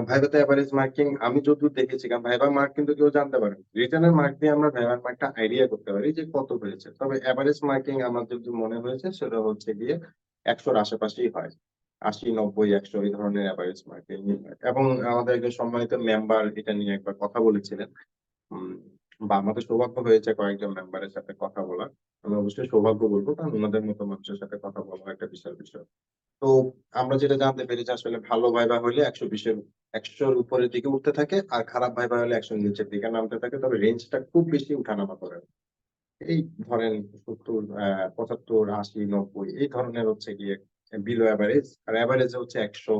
Speaker 2: ভাইভাতে এভারেজ মার্কিং আমি যতদূর দেখেছি, কারণ ভাইবার মার্ক কিন্তু কেউ জানতে পারে না, রিটেনের মার্ক দিয়ে আমরা ভাইবার মার্কটা আইডিয়া করতে পারি যে কত হয়েছে, তবে এভারেজ মার্কিং আমার যদি মনে হয়েছে সেটা হচ্ছে গিয়ে 100-র আশেপাশেই হয়, 80, 90, 100 এই ধরনের এভারেজ মার্কিং। এবং আমাদের একজন সম্মানিত মেম্বার এটা নিয়ে একবার কথা বলেছিলেন, উম, বা আমাদের সৌভাগ্য হয়েছে কয়েকজন মেম্বারের সাথে কথা বলার। আমি অবশ্যই সৌভাগ্য বলবো, কারণ ওনাদের মতো মানুষের সাথে কথা বলা একটা বিশাল বিষয়। তো আমরা যেটা জানতে পেরেছি আসলে ভালো ভাইবা হইলে 100-র উপরের দিকে উঠতে থাকে, আর খারাপ ভাইবা হলে 100-র নিচের দিকে নামতে থাকে, তবে রেঞ্জটা খুব বেশি উঠানামা করে না। এই ধরেন 70, 75, 80, 90 এই ধরনের হচ্ছে গিয়ে বিলো অ্যাভারেজ, আর অ্যাভারেজ হচ্ছে 100,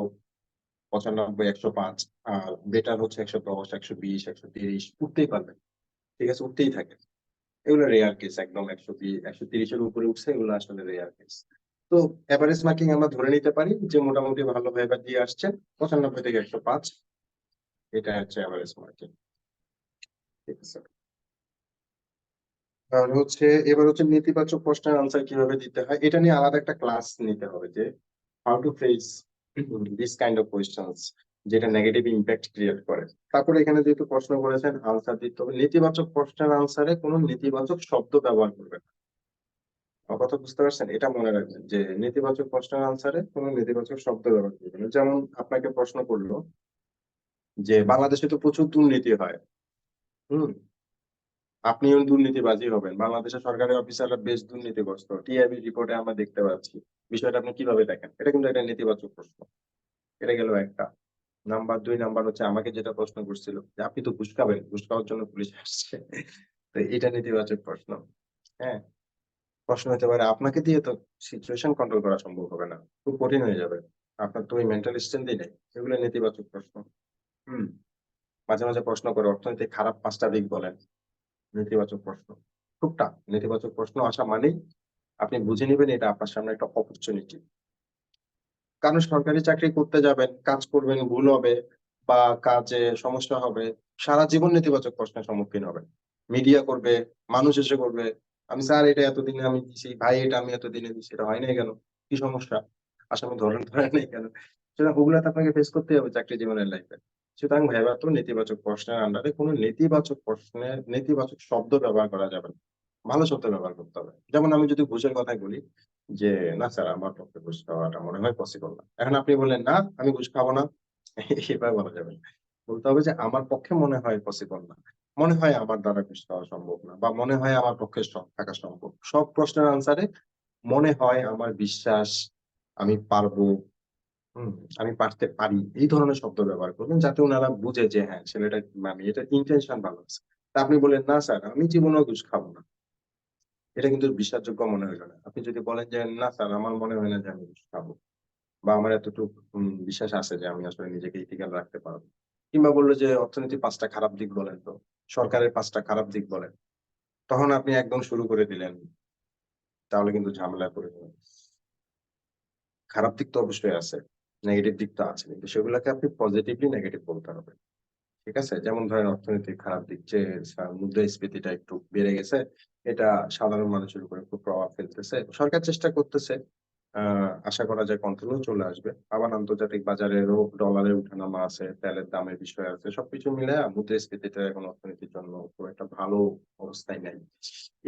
Speaker 2: 95, 105, আর বেটার হচ্ছে 110, 120, 130 উঠতেই পারবে। ঠিক আছে, উঠতেই থাকে। এগুলো রেয়ার কেস, একদম 120, 130-এর উপরে উঠছে, এগুলো আসলে রেয়ার কেস। তো এভারেজ মার্কিং আমরা ধরে নিতে পারি যে মোটামুটি ভালো ভাইবা দিয়ে আসছে 95 থেকে 105, এটা হচ্ছে এভারেজ মার্কিং। ঠিক আছে, আর হচ্ছে এবার হচ্ছে নেতিবাচক প্রশ্নের আনসার কিভাবে দিতে হয় এটা নিয়ে আলাদা একটা ক্লাস নিতে হবে, যে how to face this kind of questions, যেটা নেগেটিভ ইম্প্যাক্ট ক্রিয়েট করে। তারপরে এখানে যেহেতু প্রশ্ন করেছেন আনসার দিতে হবে, নেতিবাচক প্রশ্নের আনসারে কোনো নেতিবাচক শব্দ ব্যবহার করবেন না। আমার কথা বুঝতে পারছেন? এটা মনে রাখবেন যে নেতিবাচক প্রশ্নের আনসারে কোনো নেতিবাচক শব্দ ব্যবহার করবেন না। যেমন আপনাকে প্রশ্ন করলো যে বাংলাদেশে তো প্রচুর দুর্নীতি হয়, হুম, আপনিও দুর্নীতিবাজী হবেন, বাংলাদেশের সরকারি অফিসাররা বেশ দুর্নীতিগ্রস্ত, টিআইবি রিপোর্টে আমরা দেখতে পাচ্ছি, বিষয়টা আপনি কিভাবে দেখেন? এটা কিন্তু একটা নেতিবাচক প্রশ্ন। এটা গেল একটা। নাম্বার 2 নাম্বার হচ্ছে আমাকে যেটা প্রশ্ন করছিল যে আপনি তো ঘুষ খাবেন, ঘুষ খাওয়ার জন্য পুলিশ আসছে। তো এটা নেতিবাচক প্রশ্ন। হ্যাঁ, প্রশ্ন হতে পারে আপনাকে দিয়ে তো সিচুয়েশন কন্ট্রোল করা সম্ভব হবে না, খুব কঠিন হয়ে যাবে, আপনার তো ওই মেন্টাল স্ট্রেংথই নেই। এগুলো নেতিবাচক প্রশ্ন। হুম, মাঝে মাঝে প্রশ্ন করে অর্থনীতি খারাপ 5টা দিক বলেন, নেতিবাচক প্রশ্ন। খুব টাফ। নেতিবাচক প্রশ্ন আসা মানেই আপনি বুঝে নেবেন এটা আপনার সামনে একটা অপরচুনিটি। কারণ সরকারি চাকরি করতে যাবেন, কাজ করবেন, ভুল হবে বা কাজে সমস্যা হবে, সারা জীবন নেতিবাচক প্রশ্নের সম্মুখীন হবেন। মিডিয়া করবে, মানুষ এসে করবে, আমি স্যার এটা এতদিনে আমি দিছি, ভাই এটা আমি এতদিনে দিছি, এটা হয় নাই কেন, কি সমস্যা, আসামি ধরেন ধরেন নাই কেন। সুতরাং ওগুলো তো আপনাকে ফেস করতেই হবে চাকরি জীবনের লাইফে। সুতরাং ভাইবা তো নেতিবাচক প্রশ্নের আন্ডারে কোনো নেতিবাচক প্রশ্নের নেতিবাচক শব্দ ব্যবহার করা যাবে না, ভালো শব্দ ব্যবহার করতে হবে। যেমন আমি যদি ঘুষের কথাই বলি যে না স্যার আমার পক্ষে ঘুষ খাওয়াটা মনে হয় পসিবল না, এখন আপনি বললেন না আমি ঘুষ খাবো না, এভাবে বলা যাবে না। বলতে হবে যে আমার পক্ষে মনে হয় পসিবল না, মনে হয় আমার দ্বারা ঘুষ খাওয়া সম্ভব না, বা মনে হয় আমার পক্ষে সব থাকা সম্ভব। সব প্রশ্নের আনসারে মনে হয়, আমার বিশ্বাস, আমি পারবো, হম, আমি পারতে পারি, এই ধরনের শব্দ ব্যবহার করবেন, যাতে ওনারা বুঝে যে হ্যাঁ ছেলেটা মানে এটা ইন্টেনশন ভালো আছে। তা আপনি বলেন না স্যার আমি জীবনেও ঘুষ খাবো না, এটা কিন্তু বিশ্বাসযোগ্য মনে হইলো না। আপনি যদি বলেন যে না স্যার আমার মনে হয় না যে আমি ঘুষ খাবো, বা আমার এতটুকু বিশ্বাস আছে যে আমি আসলে নিজেকে ইথিক্যাল রাখতে পারবো, কিংবা বললো যে অর্থনীতি 5টা খারাপ দিক বলেন তো, সরকারের 5টা খারাপ দিক বলেন, তখন আপনি একদম শুরু করে দিলেন, তাহলে কিন্তু ঝামেলায় পড়ে যাবেন। খারাপ দিক তো অবশ্যই আছে, নেগেটিভ দিক তো আছে, কিন্তু সেগুলোকে আপনি পজিটিভলি নেগেটিভ বলতে হবে। ঠিক আছে, যেমন ধরেন অর্থনৈতিক খারাপ দিক যে মুদ্রাস্ফীতিটা একটু বেড়ে গেছে, এটা সাধারণ মানুষের উপরে খুব প্রভাব ফেলতেছে, সরকার চেষ্টা করতেছে, আশা করা যায় কন্ট্রোলও চলে আসবে। আবার আন্তর্জাতিক বাজারেরও ডলারের উঠানামা আছে, তেলের দামের বিষয় আছে, সবকিছু মিলে মুদ্রাস্ফীতিটা এখন অর্থনীতির জন্য খুব একটা ভালো অবস্থায় নাই,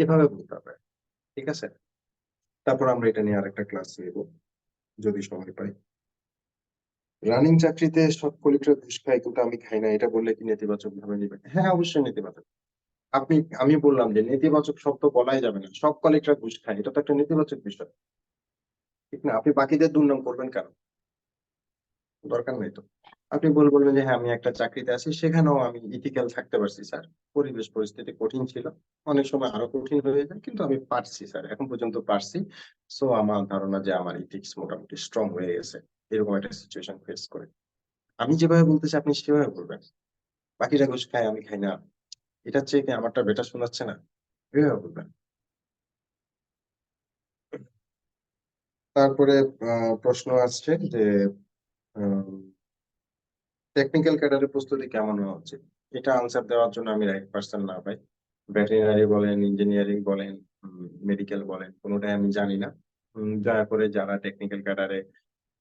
Speaker 2: এভাবে বলতে হবে। ঠিক আছে, তারপর আমরা এটা নিয়ে আরেকটা ক্লাস নেব যদি সময় পাই। রানিং চাকরিতে সব কলিগরা ঘুষ খায় কিন্তু আমি খাই না, এটা বললে কি নেতিবাচক ভাবে নিবেন? হ্যাঁ অবশ্যই নেতিবাচক। আপনি, আমি বললাম যে নেতিবাচক শব্দ বলাই যাবে না, সব কলিগরা ঘুষ খায়, এটা তো একটা নেতিবাচক বিষয়, ঠিক না? আপনি বাকিদের দুর্নাম করবেন কেন? দরকার নেই তো। আপনি বলবেন যে হ্যাঁ আমি একটা চাকরিতে আছি, সেখানেও আমি ইথিক্যাল থাকতে পারছি স্যার, পরিবেশ পরিস্থিতি কঠিন ছিল, অনেক সময় আরো কঠিন হয়ে যায়, কিন্তু আমি পারছি স্যার, এখন পর্যন্ত পারছি। সো আমার ধারণা যে আমার ইথিক্স মোটামুটি স্ট্রং হয়ে গেছে, এরকম একটা সিচুয়েশন ফেস করে আমি যেভাবে বলতেছি আপনি সেভাবে বলবেন। বাকিরা ঘুষ খায় আমি খাই না, এটার চেয়ে কি আমারটা বেটার শোনাচ্ছে না? এভাবে বলবেন। তারপরে প্রশ্ন আসছে যে টেকনিক্যাল ক্যাডারের প্রস্তুতি কেমন হওয়া উচিত? এটা আনসার দেওয়ার জন্য আমি রাইট পার্সন না ভাই। ভেটেরিনারি বলেন, ইঞ্জিনিয়ারিং বলেন, মেডিকেল বলেন, কোনোটাই আমি জানি না। দয়া করে যারা টেকনিক্যাল ক্যাডারে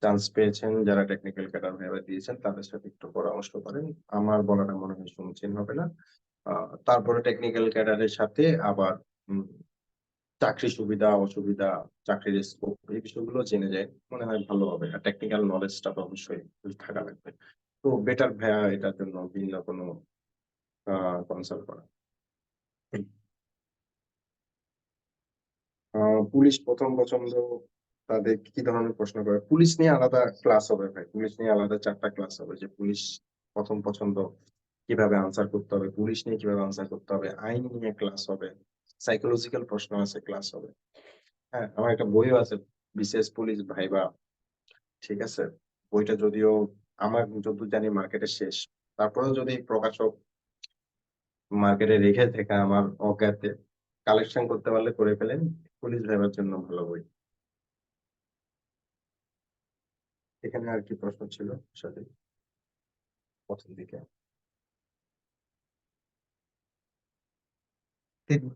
Speaker 2: চান্স পেয়েছেন, যারা টেকনিক্যাল ক্যাডার ভাইবা দিয়েছেন, তাদের সাথে একটু পরামর্শ করেন। আমার বলাটা মনে হয় সমীচীন হবে না। তারপরে টেকনিক্যাল ক্যাডারের সাথে আবার চাকরি সুবিধা অসুবিধা, চাকরির স্কোপ, এই বিষয়গুলো জেনে যায় মনে হয় ভালো হবে। আর টেকনিক্যাল নলেজটা তো অবশ্যই থাকা লাগবে। তো বেটার ভাইয়া এটার জন্য ভিন্ন কোনো কনসাল্ট করা। পুলিশ প্রথম পছন্দ, তাদের কি ধরনের প্রশ্ন করে? পুলিশ নিয়ে আলাদা ক্লাস হবে ভাই, পুলিশ নিয়ে আলাদা 4টা ক্লাস হবে, যে পুলিশ প্রথম পছন্দ কিভাবে আনসার করতে হবে, পুলিশ নিয়ে কিভাবে আনসার করতে হবে, আইন নিয়ে ক্লাস হবে, সাইকোলজিক্যাল প্রশ্ন আছে ক্লাস হবে। হ্যাঁ, আমার একটা বইও আছে, বিসিএস পুলিশ ভাইবা, ঠিক আছে? বইটা যদিও আমার যতদূর জানি মার্কেটে শেষ, তারপরেও যদি প্রকাশক মার্কেটে রেখে থেকে আমার অজ্ঞাতে কালেকশন করতে পারলে করে ফেলেন, পুলিশ ভাইবার জন্য ভালো বই। এখানে আর কি প্রশ্ন ছিল সাথে প্রথম দিকে?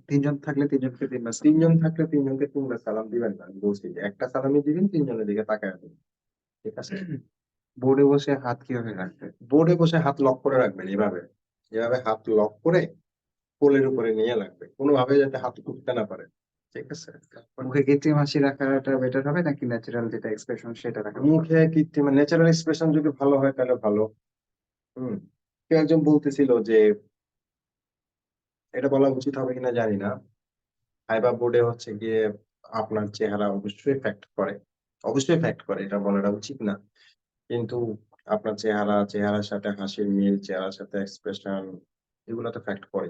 Speaker 2: তিনজন থাকলে তিনজনকে তিনবার, তিনজন থাকলে তিনজনকে তিনবার সালাম দিবেন না, আমি বলছি যে একটা সালামই দিবেন, তিনজনের দিকে তাকায় দিবেন, ঠিক আছে? বোর্ডে বসে হাত কিভাবে রাখবেন? বোর্ডে বসে হাত লক করে রাখবেন, এভাবে এভাবে হাত লক করে কোলের উপরে নিয়ে রাখবে, কোনোভাবে যাতে হাত উঠতে না পারে, ঠিক আছে?
Speaker 5: মুখে কৃত্রিম হাসি রাখাটা বেটার হবে নাকি ন্যাচারাল যেটা এক্সপ্রেশন সেটা রাখা?
Speaker 2: মুখে কৃত্রিম ন্যাচারাল এক্সপ্রেশন যদি ভালো হয় তাহলে ভালো। কেউ একজন বলতেছিল যে এটা বলা উচিত হবে কিনা জানি না, ভাইবা বোর্ডে হচ্ছে গিয়ে আপনার চেহারা অবশ্যই ফ্যাক্ট করে, অবশ্যই ফ্যাক্ট করে, এটা বলাটা উচিত না, কিন্তু আপনার চেহারার সাথে হাসির মিল, চেহারার সাথে এক্সপ্রেশন, এগুলো তো ফ্যাক্ট করে।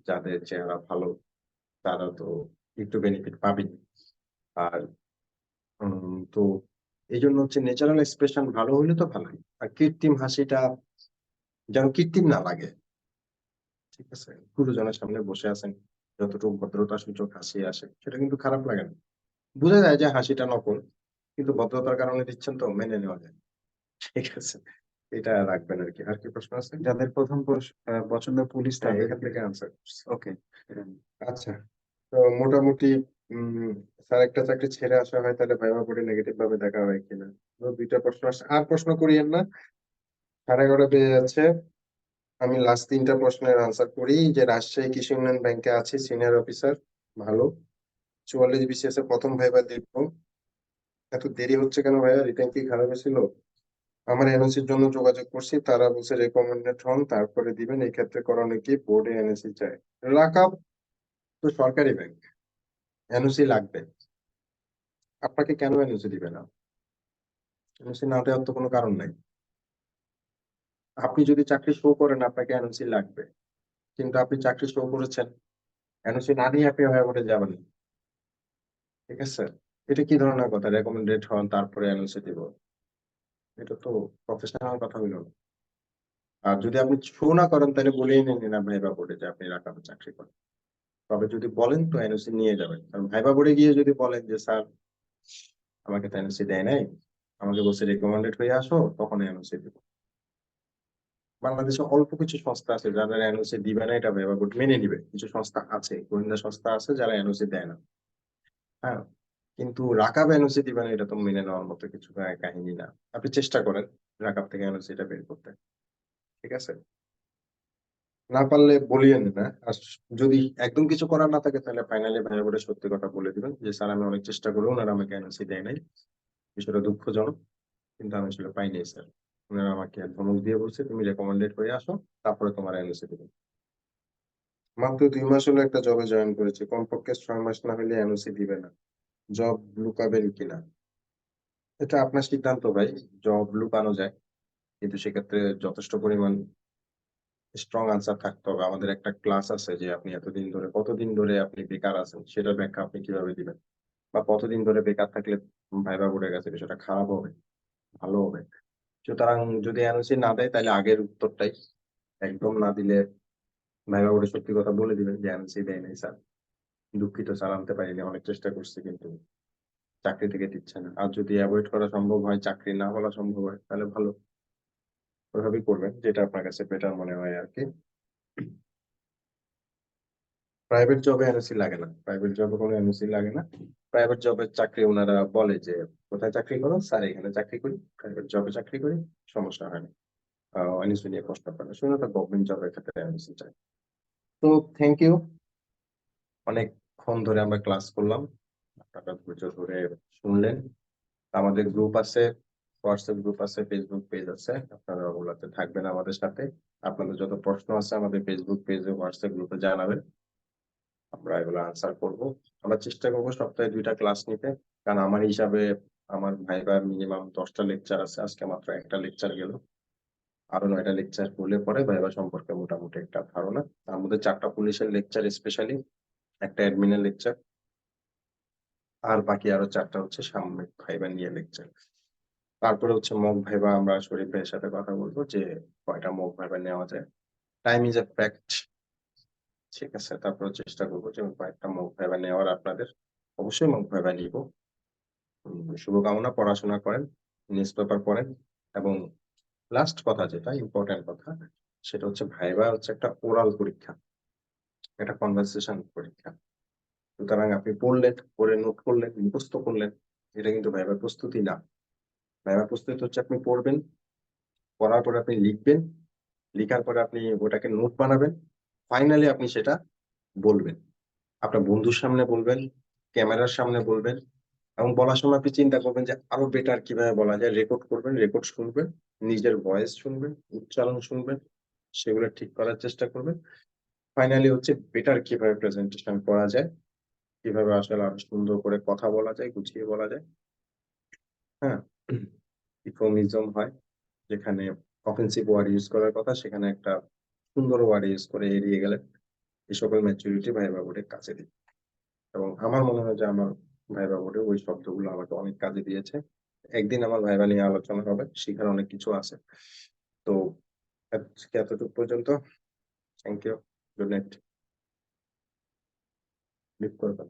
Speaker 2: যাদের চেহারা ভালো তারা তো একটু বেনিফিট পাবেন। আর তো এই জন্য হচ্ছে ন্যাচারাল এক্সপ্রেশন ভালো হইলে তো ভালোই, আর কৃত্রিম হাসিটা যেন কৃত্রিম না লাগে, ঠিক আছে? গুরুজনের সামনে বসে আছেন, যতটুকু ভদ্রতা সূচক হাসি আসে সেটা কিন্তু খারাপ লাগে না, বোঝা যায় যে হাসিটা নকল, কিন্তু ভদ্রতার কারণে দিচ্ছেন তো মেনে নেওয়া যায়, ঠিক আছে? এটা রাখবেন আর কি। আর কি প্রশ্ন আছে?
Speaker 5: যাদের প্রথম পছন্দ পুলিশ
Speaker 2: হ্যাঁ,
Speaker 5: তাদের
Speaker 2: এখান থেকে আনসার করছি।
Speaker 5: ওকে।
Speaker 2: আচ্ছা, তো মোটামুটি স্যার একটা চাকরি ছেড়ে আসা হয় তাহলে ভাইবা বোর্ডে নেগেটিভ ভাবে দেখা হয় কিনা? তো 2টা প্রশ্ন আসছে, আর প্রশ্ন করিয়েন না, 11:30 বেজে যাচ্ছে। আমি লাস্ট 3টা প্রশ্নের আনসার করি। যে রাজশাহী কৃষি উন্নয়ন ব্যাংকে আছি, সিনিয়র অফিসার, ভালো, 44 বিসিএস এর প্রথম ভাইবা দিব। এত দেরি হচ্ছে কেন ভাইয়া? রিটেন কি খারাপ হয়েছিল? আমার এনওসির জন্য যোগাযোগ করছি, তারা বলছে রেকমেন্ডেড হন তারপরে দিবেন, এই ক্ষেত্রে করণীয় কি? বোর্ডে এনওসি চাই। রাকাব তো সরকারি ব্যাংক, এনওসি লাগবে। আপনাকে কেন এনওসি দিবে না? এনওসি না দেওয়ার তো কোনো কারণ নাই। আপনি যদি চাকরি শো করেন আপনাকে এনওসি লাগবে, কিন্তু আপনি চাকরি শো করেছেন, এনওসি না নিয়ে আপনি হয়ে বোর্ডে যাবেন না, ঠিক আছে? এটা কি ধরনের কথা? রেকমেন্ডেড হন তারপরে এনওসি দিব, এটা তো প্রফেশনাল কথা হইল না। আর যদি আপনি শো না করেন তাহলে বলেই নিন না ভাইবা বোর্ডে যে আপনি রাকাবে চাকরি করেন। তবে যদি বলেন তো এনওসি নিয়ে যাবেন, কারণ ভাইবা বোর্ডে গিয়ে যদি বলেন যে স্যার আমাকে তো এনওসি দেয় নাই, আমাকে বলছে রেকমেন্ডেড হয়ে আসো, তখন এনওসি দিব। বাংলাদেশে অল্প কিছু সংস্থা আছে যারা এনওসি দিবে না, এটা ভাইবা বোর্ড মেনে নিবে। কিছু সংস্থা আছে, গোয়েন্দা সংস্থা আছে যারা এনওসি দেয় না। হ্যাঁ, কিন্তু রাকাব এনওসি দিবে না, এটা তো মেনে নেওয়ার মতো কিছু কাহিনী না। আপনি চেষ্টা করেন রাকাব থেকে এনওসিটা বের করতে, ঠিক আছে? না পারলে বলিয়েন না। আর যদি একদম কিছু করার না থাকে তাহলে ফাইনালি ভাইয়া বোর্ডে সত্যি কথা বলে দিবেন যে স্যার আমি অনেক চেষ্টা করেও ওনারা আমাকে এনওসি দেয় নাই, বিষয়টা দুঃখজনক, কিন্তু আমি আসলে পাইনি স্যার। ওনারা আমাকে ধমক দিয়ে বলছে তুমি রেকমেন্ডেড হয়ে আসো, তারপরে তোমার এনওসি দেবেন। মাত্র 2 মাস হলো একটা জবে জয়েন করেছি, কমপক্ষে 6 মাস না হলে এনওসি দিবে না, জব লুকাবেন কিনা? এটা আপনার সিদ্ধান্ত ভাই, জব লুকানো যায়, কিন্তু সেক্ষেত্রে যথেষ্ট পরিমাণ স্ট্রং আনসার থাকতে হবে। আমাদের একটা ক্লাস আছে যে আপনি এতদিন ধরে, কতদিন ধরে আপনি বেকার আছেন সেটার ব্যাখ্যা আপনি কিভাবে দিবেন, বা কতদিন ধরে বেকার থাকলে ভাইবা বোর্ডের কাছে বিষয়টা খারাপ হবে, ভালো হবে। সুতরাং যদি এনওসি না দেয় তাহলে আগের উত্তরটাই, একদম না দিলে ভাইবা বোর্ডে সত্যি কথা বলে দিবেন যে এনওসি দেয় নাই স্যার, দুঃখিত স্যার, আনতে পারিনি, অনেক চেষ্টা করছি কিন্তু চাকরি থেকে দিচ্ছে না। আর যদি অ্যাভয়েড করা সম্ভব হয়, চাকরি না বলা সম্ভব হয়, তাহলে ভালো, ওইভাবেই করবেন, যেটা আপনার কাছে বেটার মনে হয় আর কি। প্রাইভেট জবে এনওসি লাগে না, প্রাইভেট জবে কোনো এনওসি লাগে না। প্রাইভেট জবের চাকরি ওনারা বলে যে কোথায় চাকরি করো, স্যার এখানে চাকরি করি, প্রাইভেট জবে চাকরি করি, সমস্যা হয় না। এনওসি নিয়ে প্রশ্ন করে শুনে তো গভর্নমেন্ট জবের ক্ষেত্রে এনওসি চাই। তো থ্যাংক ইউ, অনেকক্ষণ ধরে আমরা ক্লাস করলাম, আপনারা ধৈর্য ধরে শুনলেন। আমাদের গ্রুপ আছে, হোয়াটসঅ্যাপ গ্রুপ আছে, ফেসবুক পেজ আছে, আপনারা ওগুলাতে থাকবেন আমাদের সাথে। আপনাদের যত প্রশ্ন আছে আমাদের ফেসবুক পেজে, হোয়াটসঅ্যাপ গ্রুপে জানাবেন, আমরা এগুলো আনসার করব। আমরা চেষ্টা করবো সপ্তাহে 2টা ক্লাস নিতে, কারণ আমার হিসাবে আমার ভাইবার মিনিমাম 10টা লেকচার আছে, আজকে মাত্র একটা লেকচার গেল, আরো 9টা লেকচার হলে পরে ভাইবা সম্পর্কে মোটামুটি একটা ধারণা। তার মধ্যে 4টা পুলিশের লেকচার স্পেশালি, একটা অ্যাডমিনের লেকচার, আর বাকি আরো 4টা হচ্ছে সাময়িক ভাইবা নিয়ে লেকচার। তারপরে হচ্ছে মক ভাইবা, আমরা শরীফ ভাইয়ের সাথে কথা বলবো যে কয়টা মক ভাইবা নেওয়া যায়। টাইম ইজ এ ফ্যাক্ট, ঠিক আছে। তারপরে চেষ্টা করবো যে কয়েকটা মক ভাইবা নেওয়ার আপনাদের, অবশ্যই মক ভাইবা নিব। শুভকামনা, পড়াশোনা করেন, নিউজ পেপার পড়েন, এবং লাস্ট কথা যেটা ইম্পর্টেন্ট কথা, সেটা হচ্ছে ভাইবা হচ্ছে একটা ওরাল পরীক্ষা, একটা কনভারসেশন পরীক্ষা। সুতরাং আপনি পড়লেন, পড়ে নোট করলেন, মুখস্থ করলেন, এটা কিন্তু ভাইবার প্রস্তুতি না। ভাইবার প্রস্তুতি হচ্ছে আপনি পড়বেন, পড়ার পরে আপনি লিখবেন, লেখার পরে আপনি ওটাকে নোট বানাবেন, ফাইনালি আপনি সেটা বলবেন, আপনার বন্ধুর সামনে বলবেন, ক্যামেরার সামনে বলবেন, এবং বলার সময় আপনি চিন্তা করবেন যে আরো বেটার কিভাবে বলা যায়, রেকর্ড করবেন, রেকর্ড শুনবেন, নিজের ভয়েস শুনবেন, উচ্চারণ শুনবেন, সেগুলো ঠিক করার চেষ্টা করবেন। ফাইনালি হচ্ছে বেটার কিভাবে প্রেজেন্টেশন করা যায়, কিভাবে আসলে আরো সুন্দর করে কথা বলা যায়, গুছিয়ে বলা যায়। হ্যাঁ, ইউফেমিজম হয়, যেখানে অফেন্সিভ ওয়ার্ড ইউজ করার কথা সেখানে একটা সুন্দর ওয়ার্ড ইউজ করে এড়িয়ে গেলেন। এই সকল ম্যাচুরিটি ভাইবা বোর্ডের কাছে দিই, এবং আমার মনে হয় যে আমার ভাইবা বোর্ডে ওই শব্দগুলো আমাকে অনেক কাজে দিয়েছে। একদিন আমার ভাইবা নিয়ে আলোচনা হবে, সেখানে অনেক কিছু আছে। তো আজকে এতটুকু পর্যন্ত, thank you, good night, leave করবেন।